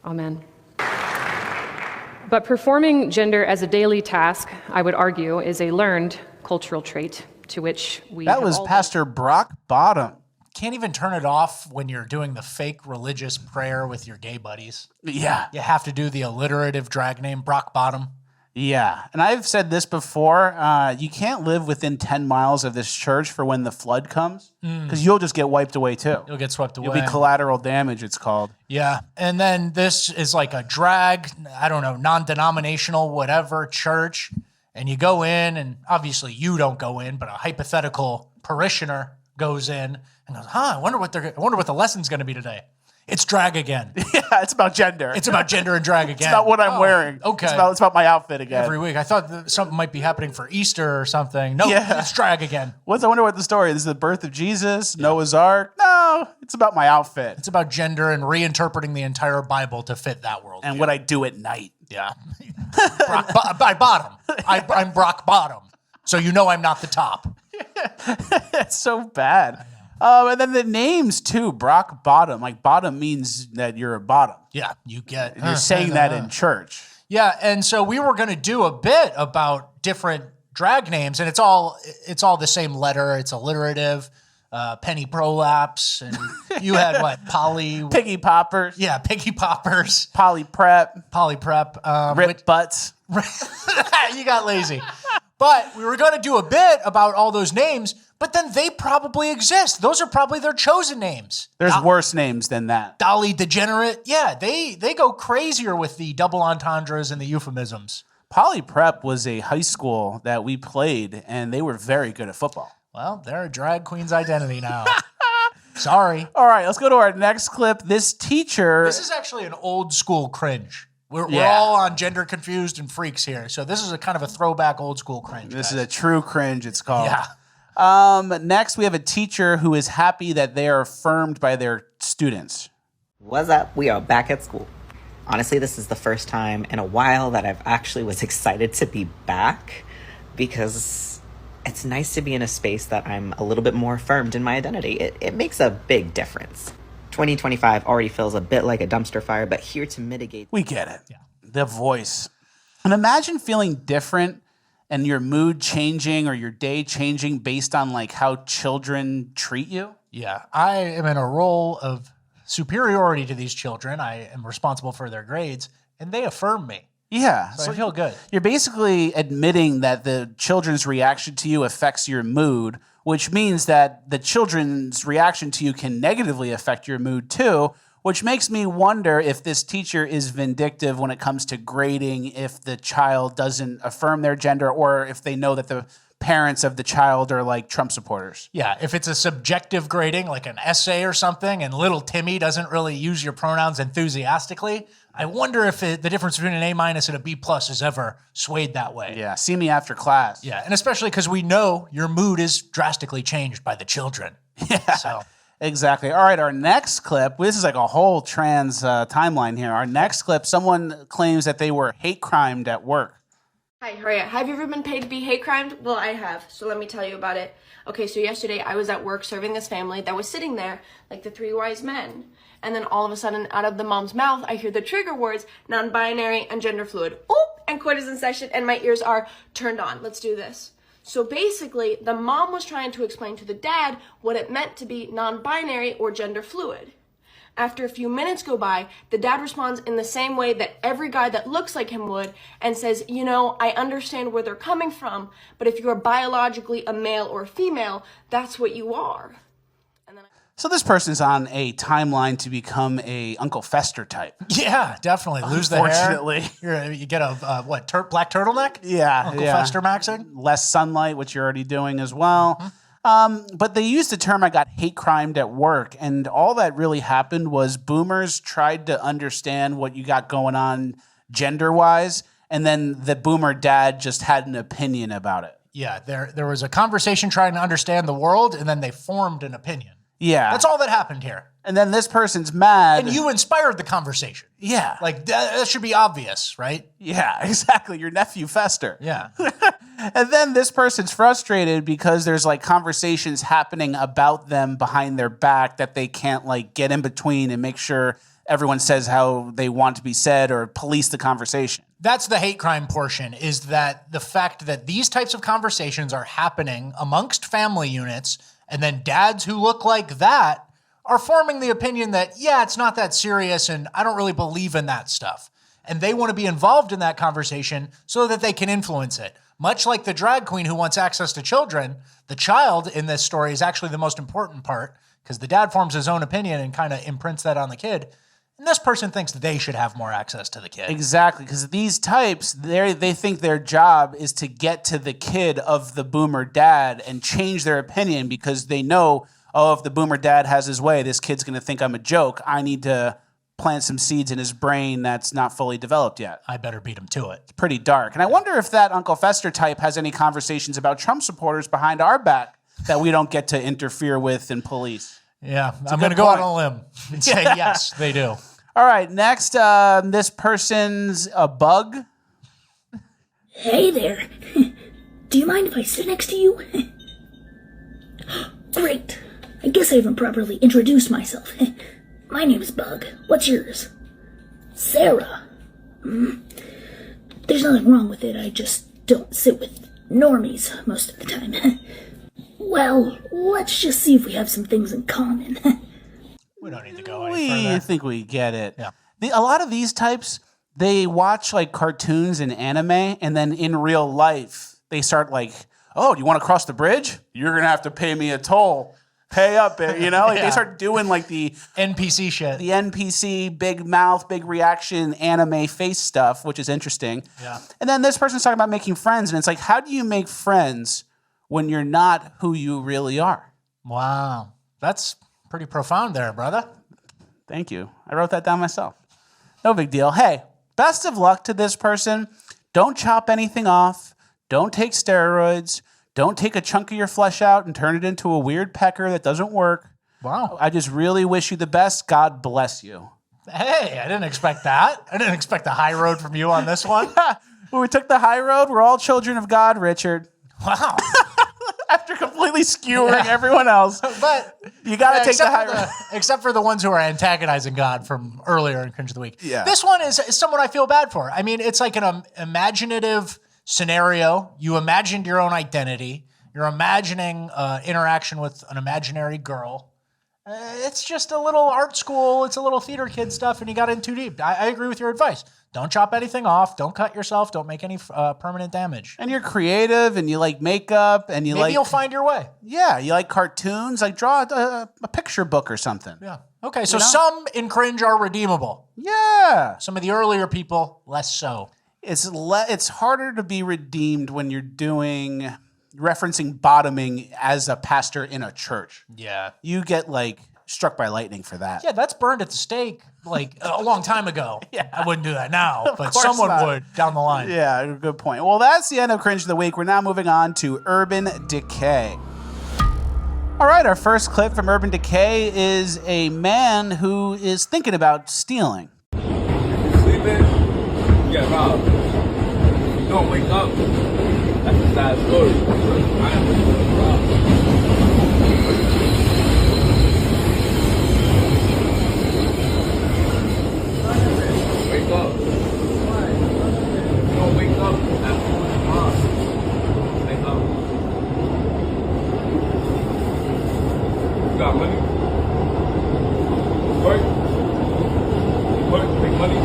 Amen. But performing gender as a daily task, I would argue, is a learned cultural trait to which we That was Pastor Brock Bottom. Can't even turn it off when you're doing the fake religious prayer with your gay buddies. Yeah. You have to do the alliterative drag name, Brock Bottom. Yeah. And I've said this before. You can't live within 10 miles of this church for when the flood comes, because you'll just get wiped away too. You'll get swept away. You'll be collateral damage, it's called. Yeah. And then this is like a drag, I don't know, non-denominational, whatever church. And you go in, and obviously you don't go in, but a hypothetical parishioner goes in and goes, I wonder what the lesson's going to be today. It's drag again. Yeah, it's about gender. It's about gender and drag again. It's about what I'm wearing. Okay. It's about my outfit again. Every week. I thought that something might be happening for Easter or something. No, It's drag again. I wonder what the story is. This is the birth of Jesus, Noah's Ark. No, it's about my outfit. It's about gender and reinterpreting the entire Bible to fit that world. And what I do at night. Yeah. By bottom. I'm Brock Bottom. So you know I'm not the top. It's so bad. And then the names too, Brock Bottom. Like bottom means that you're a bottom. Yeah, you get. And you're saying that in church. Yeah, and so we were going to do a bit about different drag names, and it's all the same letter. It's alliterative. Penny Prolapse, and you had what? Piggy Poppers. Yeah, Piggy Poppers. Polly Prep. Rip Butts. You got lazy. But we were going to do a bit about all those names, but then they probably exist. Those are probably their chosen names. There's worse names than that. Dolly Degenerate. Yeah, they go crazier with the double entendres and the euphemisms. Poly Prep was a high school that we played, and they were very good at football. Well, they're a drag queen's identity now. Sorry. All right, let's go to our next clip. This teacher... This is actually an old school cringe. We're all on gender confused and freaks here. So this is a kind of a throwback old school cringe. This is a true cringe, it's called. Yeah. Next, we have a teacher who is happy that they are affirmed by their students. What's up? We are back at school. Honestly, this is the first time in a while that I've actually was excited to be back because it's nice to be in a space that I'm a little bit more affirmed in my identity. It makes a big difference. 2025 already feels a bit like a dumpster fire, but here to mitigate... We get it. Yeah. The voice. And imagine feeling different and your mood changing or your day changing based on like how children treat you. Yeah, I am in a role of superiority to these children. I am responsible for their grades, and they affirm me. Yeah. So I feel good. You're basically admitting that the children's reaction to you affects your mood, which means that the children's reaction to you can negatively affect your mood too, which makes me wonder if this teacher is vindictive when it comes to grading, if the child doesn't affirm their gender, or if they know that the parents of the child are like Trump supporters. Yeah, if it's a subjective grading, like an essay or something, and little Timmy doesn't really use your pronouns enthusiastically, I wonder if the difference between an A- and a B+ is ever swayed that way. Yeah, see me after class. Yeah, and especially because we know your mood is drastically changed by the children. Yeah, so. Exactly. All right, our next clip, this is like a whole trans timeline here. Our next clip, someone claims that they were hate crimed at work. Hi, Harriet. Have you ever been paid to be hate crimed? Well, I have, so let me tell you about it. Okay, so yesterday I was at work serving this family that was sitting there like the three wise men. And then all of a sudden, out of the mom's mouth, I hear the trigger words, non-binary and gender fluid. Oop! And court is in session, and my ears are turned on. Let's do this. So basically, the mom was trying to explain to the dad what it meant to be non-binary or gender fluid. After a few minutes go by, the dad responds in the same way that every guy that looks like him would and says, you know, I understand where they're coming from, but if you're biologically a male or a female, that's what you are. So this person's on a timeline to become a Uncle Fester type. Yeah, definitely. Lose the hair. Unfortunately. You get a, black turtleneck? Yeah. Uncle Fester maxing? Less sunlight, which you're already doing as well. Mm-hmm. But they used the term I got hate crimed at work, and all that really happened was boomers tried to understand what you got going on gender-wise, and then the boomer dad just had an opinion about it. Yeah, there was a conversation trying to understand the world, and then they formed an opinion. Yeah. That's all that happened here. And then this person's mad. And you inspired the conversation. Yeah. Like, that should be obvious, right? Yeah, exactly. Your nephew Fester. Yeah. And then this person's frustrated because there's like conversations happening about them behind their back that they can't like get in between and make sure everyone says how they want to be said or police the conversation. That's the hate crime portion, is that the fact that these types of conversations are happening amongst family units, and then dads who look like that are forming the opinion that, yeah, it's not that serious and I don't really believe in that stuff. And they want to be involved in that conversation so that they can influence it. Much like the drag queen who wants access to children, the child in this story is actually the most important part because the dad forms his own opinion and kind of imprints that on the kid. And this person thinks they should have more access to the kid. Exactly, because these types, they think their job is to get to the kid of the boomer dad and change their opinion because they know, oh, if the boomer dad has his way, this kid's going to think I'm a joke. I need to plant some seeds in his brain that's not fully developed yet. I better beat him to it. It's pretty dark. And I wonder if that Uncle Fester type has any conversations about Trump supporters behind our back that we don't get to interfere with and police. Yeah, I'm going to go out on a limb and say yes, they do. All right, next, this person's a bug. Hey there. Do you mind if I sit next to you? Great. I guess I haven't properly introduced myself. My name is Bug. What's yours? Sarah. There's nothing wrong with it, I just don't sit with normies most of the time. Well, let's just see if we have some things in common. We don't need to go any further. We think we get it. Yeah. A lot of these types, they watch like cartoons and anime, and then in real life, they start like, oh, do you want to cross the bridge? You're going to have to pay me a toll. Pay up, you know? Like Yeah. They start doing like the NPC shit. The NPC, big mouth, big reaction, anime face stuff, which is interesting. Yeah. And then this person's talking about making friends, and it's like, how do you make friends when you're not who you really are? Wow. That's pretty profound there, brother. Thank you. I wrote that down myself. No big deal. Hey, best of luck to this person. Don't chop anything off. Don't take steroids. Don't take a chunk of your flesh out and turn it into a weird pecker that doesn't work. Wow. I just really wish you the best. God bless you. Hey, I didn't expect that. I didn't expect the high road from you on this one. When we took the high road, we're all children of God, Richard. Wow. After completely skewering everyone else. But you got to take the high road. Except for the ones who are antagonizing God from earlier in Cringe of the Week. Yeah. This one is someone I feel bad for. I mean, it's like an imaginative scenario. You imagined your own identity. You're imagining interaction with an imaginary girl. It's just a little art school. It's a little theater kid stuff, and you got in too deep. I agree with your advice. Don't chop anything off. Don't cut yourself. Don't make any permanent damage. And you're creative, and you like makeup, and you Maybe you'll find your way. Yeah, you like cartoons. Like draw a picture book or something. Yeah. Okay, so You know? some in Cringe are redeemable. Yeah. Some of the earlier people, less so. It's harder to be redeemed when you're referencing bottoming as a pastor in a church. Yeah. You get like struck by lightning for that. Yeah, that's burned at the stake like a long time ago. Yeah. I wouldn't do that now, but course someone not. would down the line. Yeah, good point. Well, that's the end of Cringe of the Week. We're now moving on to Urban Decay. All right, our first clip from Urban Decay is a man who is thinking about stealing. Sleeping, you get robbed. You don't wake up, that's a sad story. I am robbed. Wake up. You don't wake up, that's robbed. Wake up. You got money? Work? Make money?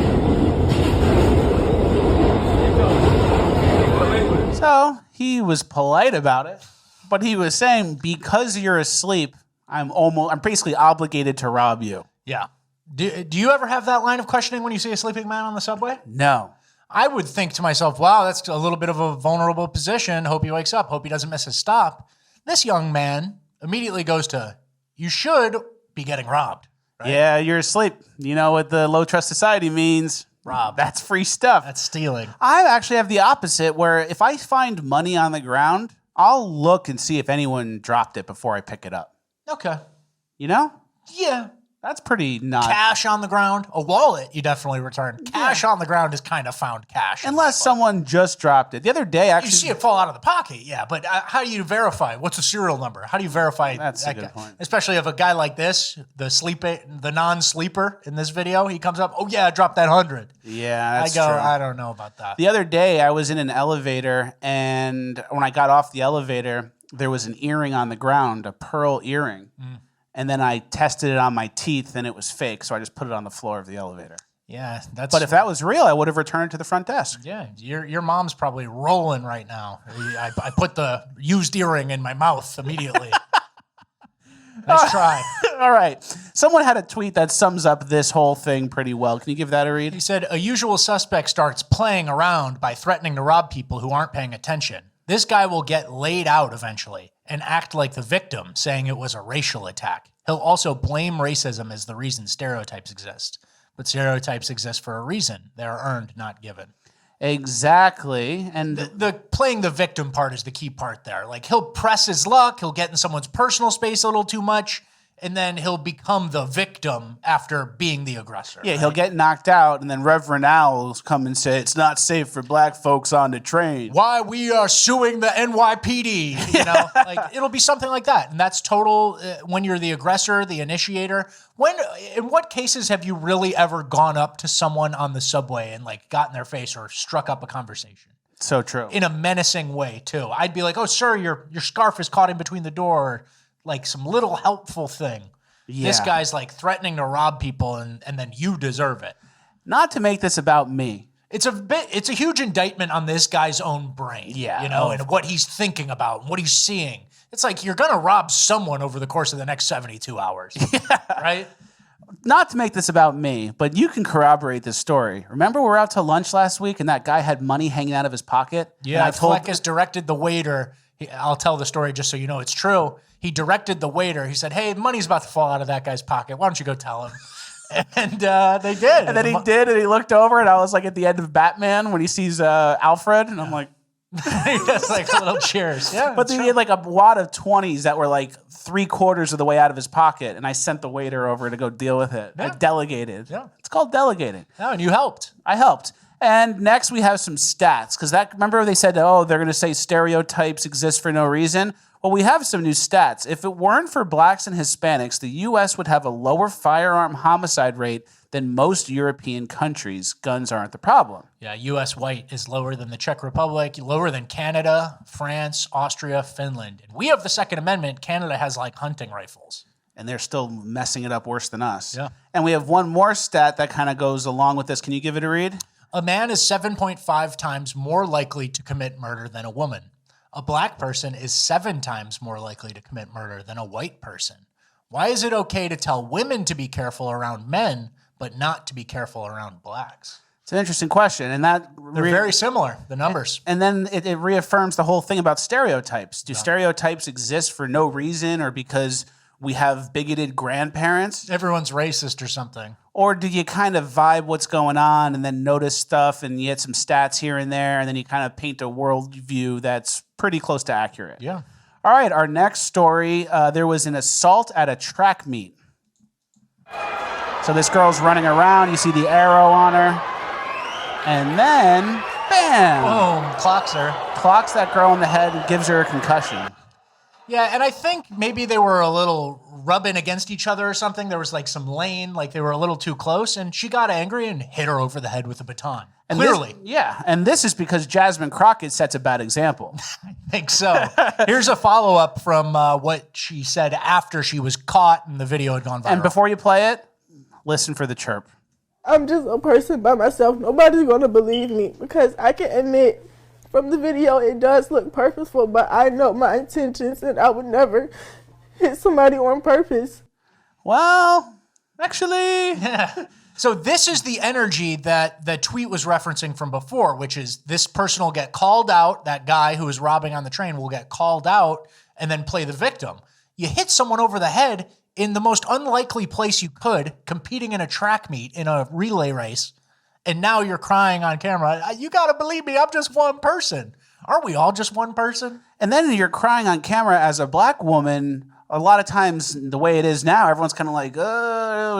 So he was polite about it, but he was saying, because you're asleep, I'm basically obligated to rob you. Yeah. Do you ever have that line of questioning when you see a sleeping man on the subway? No. I would think to myself, wow, that's a little bit of a vulnerable position. Hope he wakes up. Hope he doesn't miss his stop. This young man immediately goes to, you should be getting robbed. Right? Yeah, you're asleep. You know what the low trust society means? Rob. That's free stuff. That's stealing. I actually have the opposite, where if I find money on the ground, I'll look and see if anyone dropped it before I pick it up. Okay. You know? Yeah. That's pretty not... Cash on the ground. A wallet you definitely return. Cash on the ground is kind of found cash. Unless someone just dropped it. The other day, actually... You see it fall out of the pocket, yeah. But how do you verify? What's the serial number? How do you verify That's that a good guy? point. Especially if a guy like this, the non-sleeper in this video, he comes up, oh yeah, I dropped that 100. Yeah, that's I go, true. I don't know about that. The other day, I was in an elevator, and when I got off the elevator, there was an earring on the ground, a pearl earring. And then I tested it on my teeth, and it was fake, so I just put it on the floor of the elevator. Yeah, that's. But if that was real, I would have returned it to the front desk. Yeah, your mom's probably rolling right now. I put the used earring in my mouth immediately. Nice try. All right. Someone had a tweet that sums up this whole thing pretty well. Can you give that a read? He said, a usual suspect starts playing around by threatening to rob people who aren't paying attention. This guy will get laid out eventually and act like the victim, saying it was a racial attack. He'll also blame racism as the reason stereotypes exist. But stereotypes exist for a reason. They're earned, not given. Exactly. And the playing the victim part is the key part there. Like, he'll press his luck. He'll get in someone's personal space a little too much. and then he'll become the victim after being the aggressor. Yeah, he'll get knocked out, and then Reverend Al will come and say, it's not safe for black folks on the train. Why we are suing the NYPD, you know? Like, it'll be something like that. And that's total, when you're the aggressor, the initiator. In what cases have you really ever gone up to someone on the subway and, like, got in their face or struck up a conversation? So true. In a menacing way, too. I'd be like, oh, sir, your scarf is caught in between the door. Like some little helpful thing. Yeah. This guy's like threatening to rob people and then you deserve it. Not to make this about me. It's a huge indictment on this guy's own brain. Yeah. You know, and what he's thinking about and what he's seeing. It's like you're going to rob someone over the course of the next 72 hours. Yeah. Right? Not to make this about me, but you can corroborate this story. Remember we were out to lunch last week and that guy had money hanging out of his pocket? Yeah, and Fleccas directed the waiter. I'll tell the story just so you know it's true. He directed the waiter. He said, hey, money's about to fall out of that guy's pocket. Why don't you go tell him? And they did. And then he did, and he looked over, and I was like at the end of Batman when he sees Alfred, and I'm like... That's like a little cheers. Yeah, but then he had like a wad of 20s that were like 3/4 of the way out of his pocket, and I sent the waiter over to go deal with it. Yeah. I delegated. Yeah. It's called delegating. Oh, and you helped. I helped. And next we have some stats, because remember they said, oh, they're going to say stereotypes exist for no reason? Well, we have some new stats. If it weren't for blacks and Hispanics, the U.S. would have a lower firearm homicide rate than most European countries. Guns aren't the problem. Yeah, U.S. white is lower than the Czech Republic, lower than Canada, France, Austria, Finland. And we have the Second Amendment. Canada has like hunting rifles. And they're still messing it up worse than us. Yeah. And we have one more stat that kind of goes along with this. Can you give it a read? A man is 7.5 times more likely to commit murder than a woman. A black person is 7 times more likely to commit murder than a white person. Why is it okay to tell women to be careful around men, but not to be careful around blacks? It's an interesting question. And that they're very similar, the numbers. And then it reaffirms the whole thing about stereotypes. Do stereotypes exist for no reason or because we have bigoted grandparents? Everyone's racist or something. Or do you kind of vibe what's going on and then notice stuff and you get some stats here and there and then you kind of paint a worldview that's pretty close to accurate? Yeah. All right, our next story, there was an assault at a track meet. So this girl's running around, you see the arrow on her, and then, bam! Boom, clocks her. Clocks that girl in the head and gives her a concussion. Yeah, and I think maybe they were a little rubbing against each other or something. There was like some lane, like they were a little too close, and she got angry and hit her over the head with a baton. And clearly. And this is because Jasmine Crockett sets a bad example. I think so. Here's a follow-up from what she said after she was caught and the video had gone viral. And before you play it, listen for the chirp. I'm just a person by myself. Nobody's going to believe me because I can admit from the video it does look purposeful, but I know my intentions and I would never hit somebody on purpose. Well, actually... Yeah. So this is the energy that the tweet was referencing from before, which is this person will get called out, that guy who is robbing on the train will get called out and then play the victim. You hit someone over the head in the most unlikely place you could, competing in a track meet, in a relay race, and now you're crying on camera. You got to believe me, I'm just one person. Aren't we all just one person? And then you're crying on camera as a black woman. A lot of times, the way it is now, everyone's kind of like,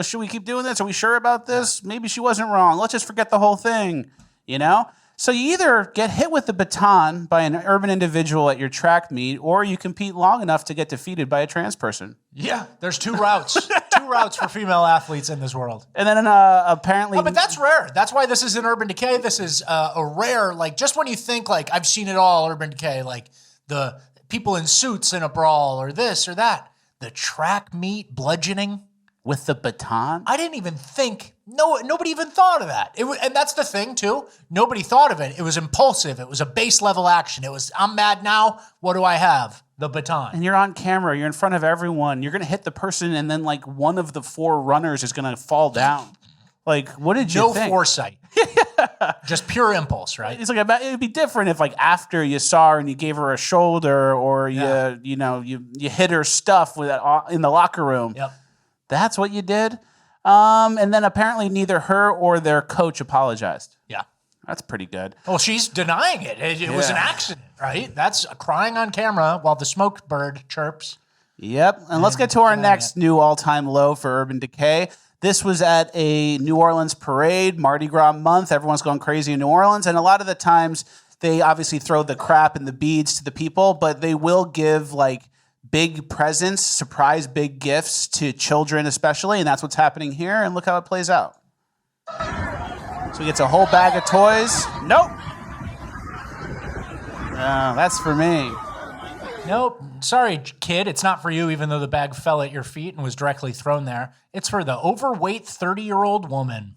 should we keep doing this? Are we sure about this? Maybe she wasn't wrong. Let's just forget the whole thing, you know? So you either get hit with the baton by an urban individual at your track meet, or you compete long enough to get defeated by a trans person. Yeah, there's 2 routes. 2 routes for female athletes in this world. And then apparently... Oh, but that's rare. That's why this is an Urban Decay. This is a rare, like, just when you think, like, I've seen it all, Urban Decay, like, the people in suits in a brawl or this or that. The track meet bludgeoning. With the baton? I didn't even think, nobody even thought of that. And that's the thing, too. Nobody thought of it. It was impulsive. It was a base level action. It was, I'm mad now. What do I have? The baton. And you're on camera. You're in front of everyone. You're going to hit the person, and then, like, one of the 4 runners is going to fall down. Like, what did you think? No foresight. Just pure impulse, right? It's like, it would be different if, like, after you saw her and you gave her a shoulder or you hit her stuff with in the locker room. Yep. That's what you did? And then apparently neither her or their coach apologized. Yeah. That's pretty good. Well, she's denying it. It was an accident, right? That's crying on camera while the smoke bird chirps. Yep. And let's get to our next new all-time low for Urban Decay. This was at a New Orleans parade, Mardi Gras month. Everyone's going crazy in New Orleans. And a lot of the times they obviously throw the crap and the beads to the people, but they will give like big presents, surprise big gifts to children especially. And that's what's happening here. And look how it plays out. So he gets a whole bag of toys. Nope. No, that's for me. Nope. Sorry, kid. It's not for you, even though the bag fell at your feet and was directly thrown there. It's for the overweight 30-year-old woman.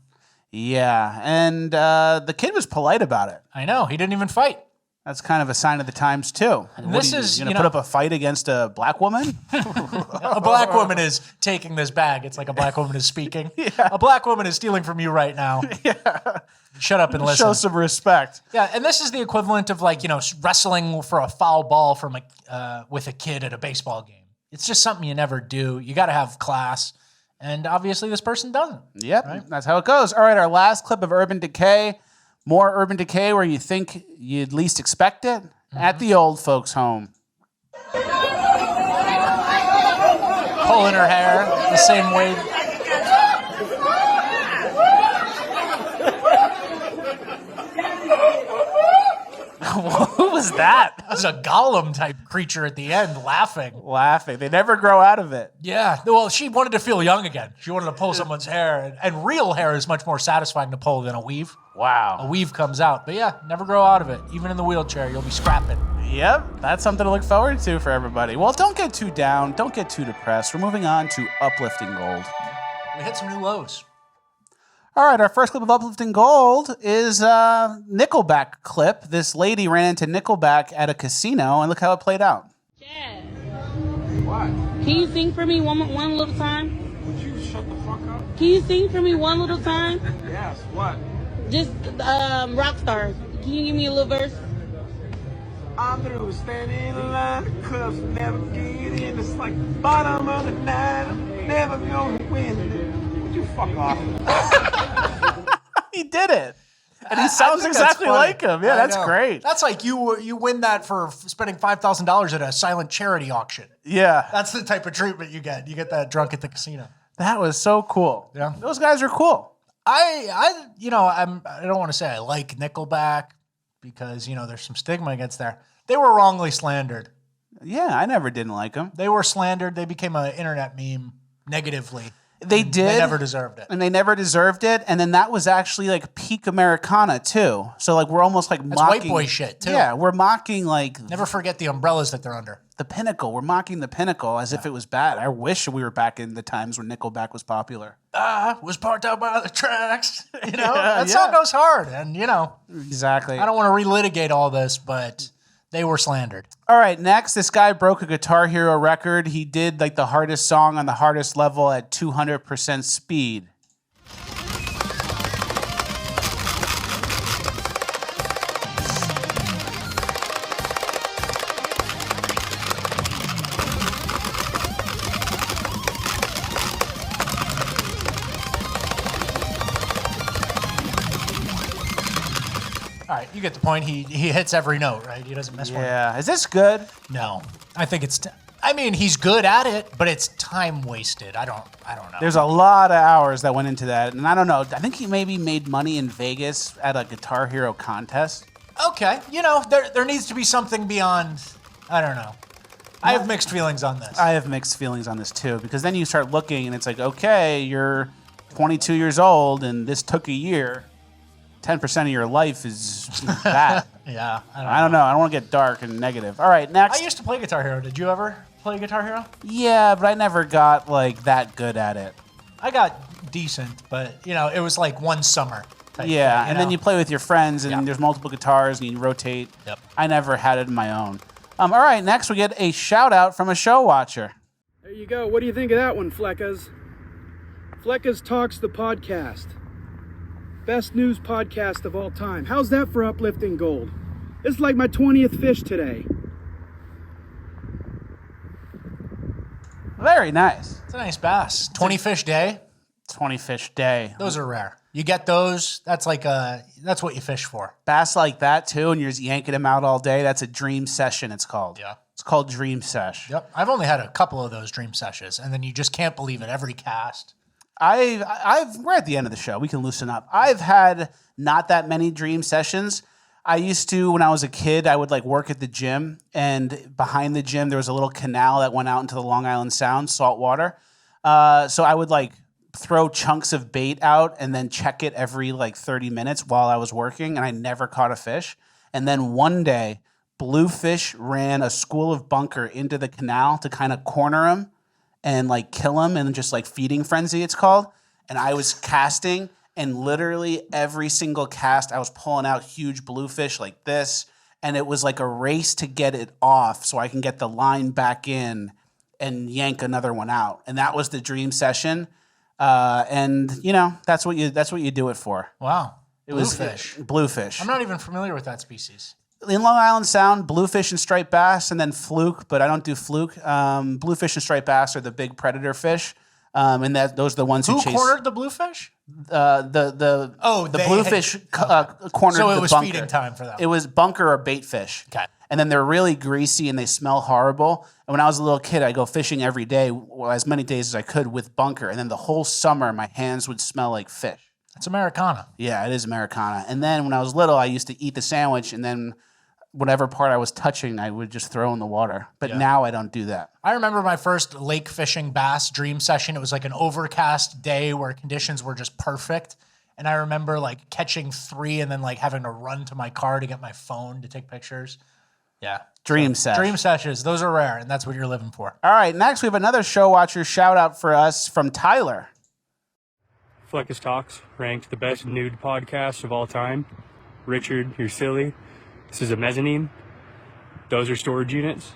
Yeah, and the kid was polite about it. I know. He didn't even fight. That's kind of a sign of the times, too. This is, you going to put up a fight against a black woman? A black woman is taking this bag. It's like a black woman is speaking. Yeah. A black woman is stealing from you right now. Yeah. Shut up and listen. Show some respect. Yeah, and this is the equivalent of like, wrestling for a foul ball from with a kid at a baseball game. It's just something you never do. You got to have class. And obviously this person doesn't. Yep, right? That's how it goes. All right, our last clip of Urban Decay. More Urban Decay where you think you'd least expect it. At the old folks' home. Pulling her hair the same way. What was that? That was a golem type creature at the end, laughing. They never grow out of it. Yeah. Well, she wanted to feel young again. She wanted to pull someone's hair. And real hair is much more satisfying to pull than a weave. Wow. A weave comes out. But yeah, never grow out of it. Even in the wheelchair, you'll be scrapping. Yep. That's something to look forward to for everybody. Well, don't get too down. Don't get too depressed. We're moving on to Uplifting Gold. We hit some new lows. All right, our first clip of Uplifting Gold is a Nickelback clip. This lady ran into Nickelback at a casino, and look how it played out. Chad, what? Can you sing for me one little time? Would you shut the fuck up? Can you sing for me one little time? Yes, what? Just Rockstar. Can you give me a little verse? I'm through standing in line, the cuffs never get in. It's like bottom of the night, I'm never gonna win. Would you fuck off? He did it. And he sounds exactly like him. Yeah, that's great. That's like you win that for spending $5,000 at a silent charity auction. Yeah. That's the type of treatment you get. You get that drunk at the casino. That was so cool. Yeah. Those guys are cool. I don't want to say I like Nickelback because, there's some stigma against there. They were wrongly slandered. Yeah, I never didn't like them. They were slandered. They became an internet meme negatively. They did. They never deserved it. And they never deserved it. And then that was actually like peak Americana too. So like we're almost like That's mocking. white boy shit too. Yeah, we're mocking like. Never forget the umbrellas that they're under. The pinnacle. We're mocking the pinnacle as if it was bad. I wish we were back in the times when Nickelback was popular. I was parked out by the tracks. That song goes hard. And Exactly. I don't want to relitigate all this, but they were slandered. All right, next, this guy broke a Guitar Hero record. He did like the hardest song on the hardest level at 200% speed. All right, you get the point. He hits every note, right? He doesn't miss one. Yeah. Is this good? No. I think it's he's good at it, but it's time wasted. I don't know. There's a lot of hours that went into that. And I don't know. I think he maybe made money in Vegas at a Guitar Hero contest. Okay. There needs to be something beyond, I don't know. I have mixed feelings on this. I have mixed feelings on this too, because then you start looking and it's like, okay, you're 22 years old and this took a year. 10% of your life is bad. Yeah. I don't know. I don't want to get dark and negative. All right, next. I used to play Guitar Hero. Did you ever play Guitar Hero? Yeah, but I never got like that good at it. I got decent, but it was like one summer type Yeah, thing, and then you play with your friends and there's multiple guitars and you rotate. Yep. I never had it in my own. All right, next we get a shout out from a show watcher. There you go. What do you think of that one, Fleccas? Fleccas Talks, the podcast. Best news podcast of all time. How's that for Uplifting Gold? It's like my 20th fish today. Very nice. It's a nice bass. 20 fish day. 20 fish day. Those are rare. You get those. That's what you fish for. Bass like that too, and you're just yanking them out all day. That's a dream session, it's called. Yeah. It's called Dream Sesh. Yep. I've only had a couple of those dream sessions, and then you just can't believe it. Every cast. We're at the end of the show. We can loosen up. I've had not that many dream sessions. I used to, when I was a kid, I would like work at the gym, and behind the gym there was a little canal that went out into the Long Island Sound, salt water. So I would like throw chunks of bait out and then check it every like 30 minutes while I was working, and I never caught a fish. And then one day, Bluefish ran a school of bunker into the canal to kind of corner him and like kill him, and just like feeding frenzy, it's called. And I was casting, and literally every single cast, I was pulling out huge bluefish like this, and it was like a race to get it off so I can get the line back in and yank another one out. And that was the dream session. And you know, that's what you do it for. Wow. It Bluefish. was bluefish. I'm not even familiar with that species. In Long Island Sound, bluefish and striped bass, and then fluke, but I don't do fluke. Bluefish and striped bass are the big predator fish, and those are the ones who chase. Who cornered the bluefish? The bluefish cornered. So it the was bunker. feeding time for them. It was bunker or bait fish. Okay. And then they're really greasy and they smell horrible. And when I was a little kid, I'd go fishing every day, as many days as I could with bunker. And then the whole summer, my hands would smell like fish. That's Americana. Yeah, it is Americana. And then when I was little, I used to eat the sandwich, and then whatever part I was touching, I would just throw in the water. But now I don't do that. I remember my first lake fishing bass dream session. It was like an overcast day where conditions were just perfect. And I remember like catching 3 and then like having to run to my car to get my phone to take pictures. Yeah. Dream sesh. Dream sessions. Those are rare, and that's what you're living for. All right, next we have another show watcher shout out for us from Tyler. Fleccas Talks, ranked the best nude podcast of all time. Richard, you're silly. This is a mezzanine. Those are storage units.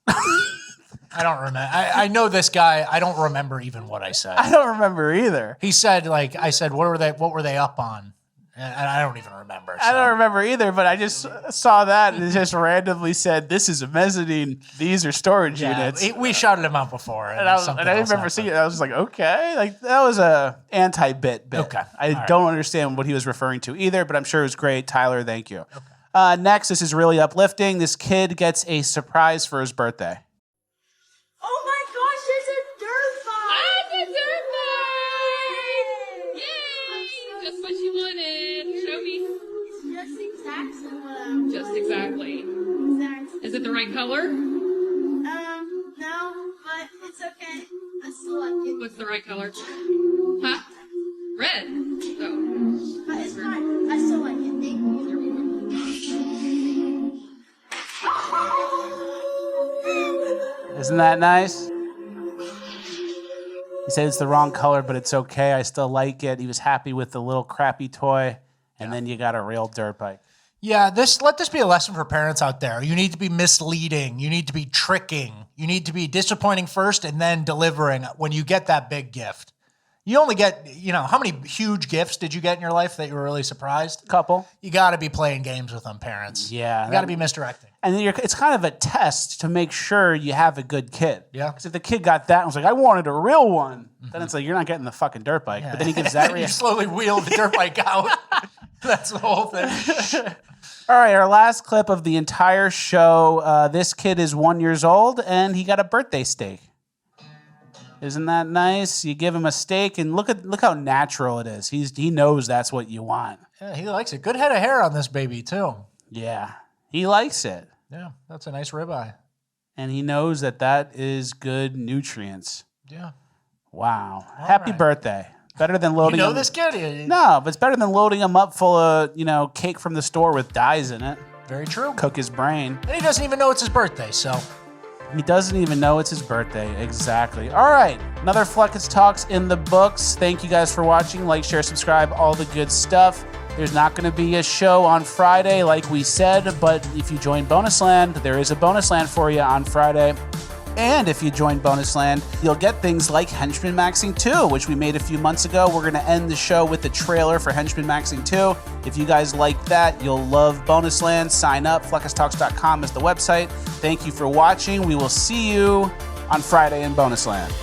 I don't remember. I know this guy. I don't remember even what I said. I don't remember either. He said, like, I said, what were they up on? And I don't even remember. I don't remember either, but I just saw that and it just randomly said, this is a mezzanine. These are storage units. We shouted him out before. And I didn't remember seeing it. I was just like, okay. Like, that was a anti-bit bit. Okay. I don't understand what he was referring to either, but I'm sure it was great. Tyler, thank you. Okay. Next, this is really uplifting. This kid gets a surprise for his birthday. Oh my gosh, there's a dirt bike! Ah, the dirt bike! Yay! Just what you wanted. Show me. It's just exactly what I Just exactly. Exactly. Is it the right color? No, but it's okay. I still like it. What's the right color? Huh? Red. Oh. But it's fine. I still like it. Thank you. Isn't that nice? He said it's the wrong color, but it's okay. I still like it. He was happy with the little crappy toy, and then you got a real dirt bike. Yeah, let this be a lesson for parents out there. You need to be misleading. You need to be tricking. You need to be disappointing first and then delivering when you get that big gift. You only get, how many huge gifts did you get in your life that you were really surprised? Couple. You got to be playing games with them, parents. Yeah. You got to be misdirecting. And it's kind of a test to make sure you have a good kid. Yeah. Because if the kid got that and was like, I wanted a real one, then it's like, you're not getting the fucking dirt bike. Yeah. But then he gives that You slowly wheel the dirt bike out. That's the whole thing. All right, our last clip of the entire show. This kid is 1 year old, and he got a birthday steak. Isn't that nice? You give him a steak, and look how natural it is. He knows that's what you want. Yeah, he likes it. Good head of hair on this baby, too. Yeah, he likes it. Yeah, that's a nice ribeye. And he knows that is good nutrients. Yeah. Wow. Happy birthday. Better than loading him. this kid? No, but it's better than loading him up full of, cake from the store with dyes in it. Very true. Cook his brain. And he doesn't even know it's his birthday, so... He doesn't even know it's his birthday. Exactly. All right. Another Fleccas Talks in the books. Thank you guys for watching. Like, share, subscribe, all the good stuff. There's not going to be a show on Friday like we said, but if you join Bonus Land, there is a Bonus Land for you on Friday. And if you join Bonus Land, you'll get things like Henchman Maxing 2, which we made a few months ago. We're going to end the show with the trailer for Henchman Maxing 2. If you guys like that, you'll love Bonus Land. Sign up. FleccasTalks.com is the website. Thank you for watching. We will see you on Friday in Bonus Land.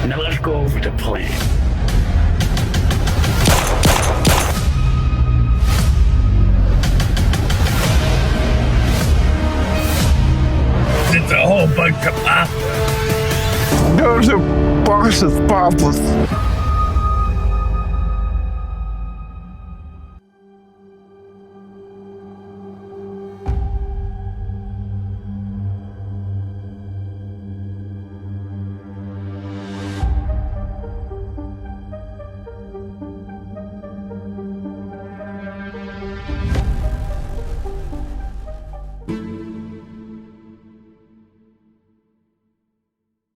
Now let's go over the plan. delicious, popless.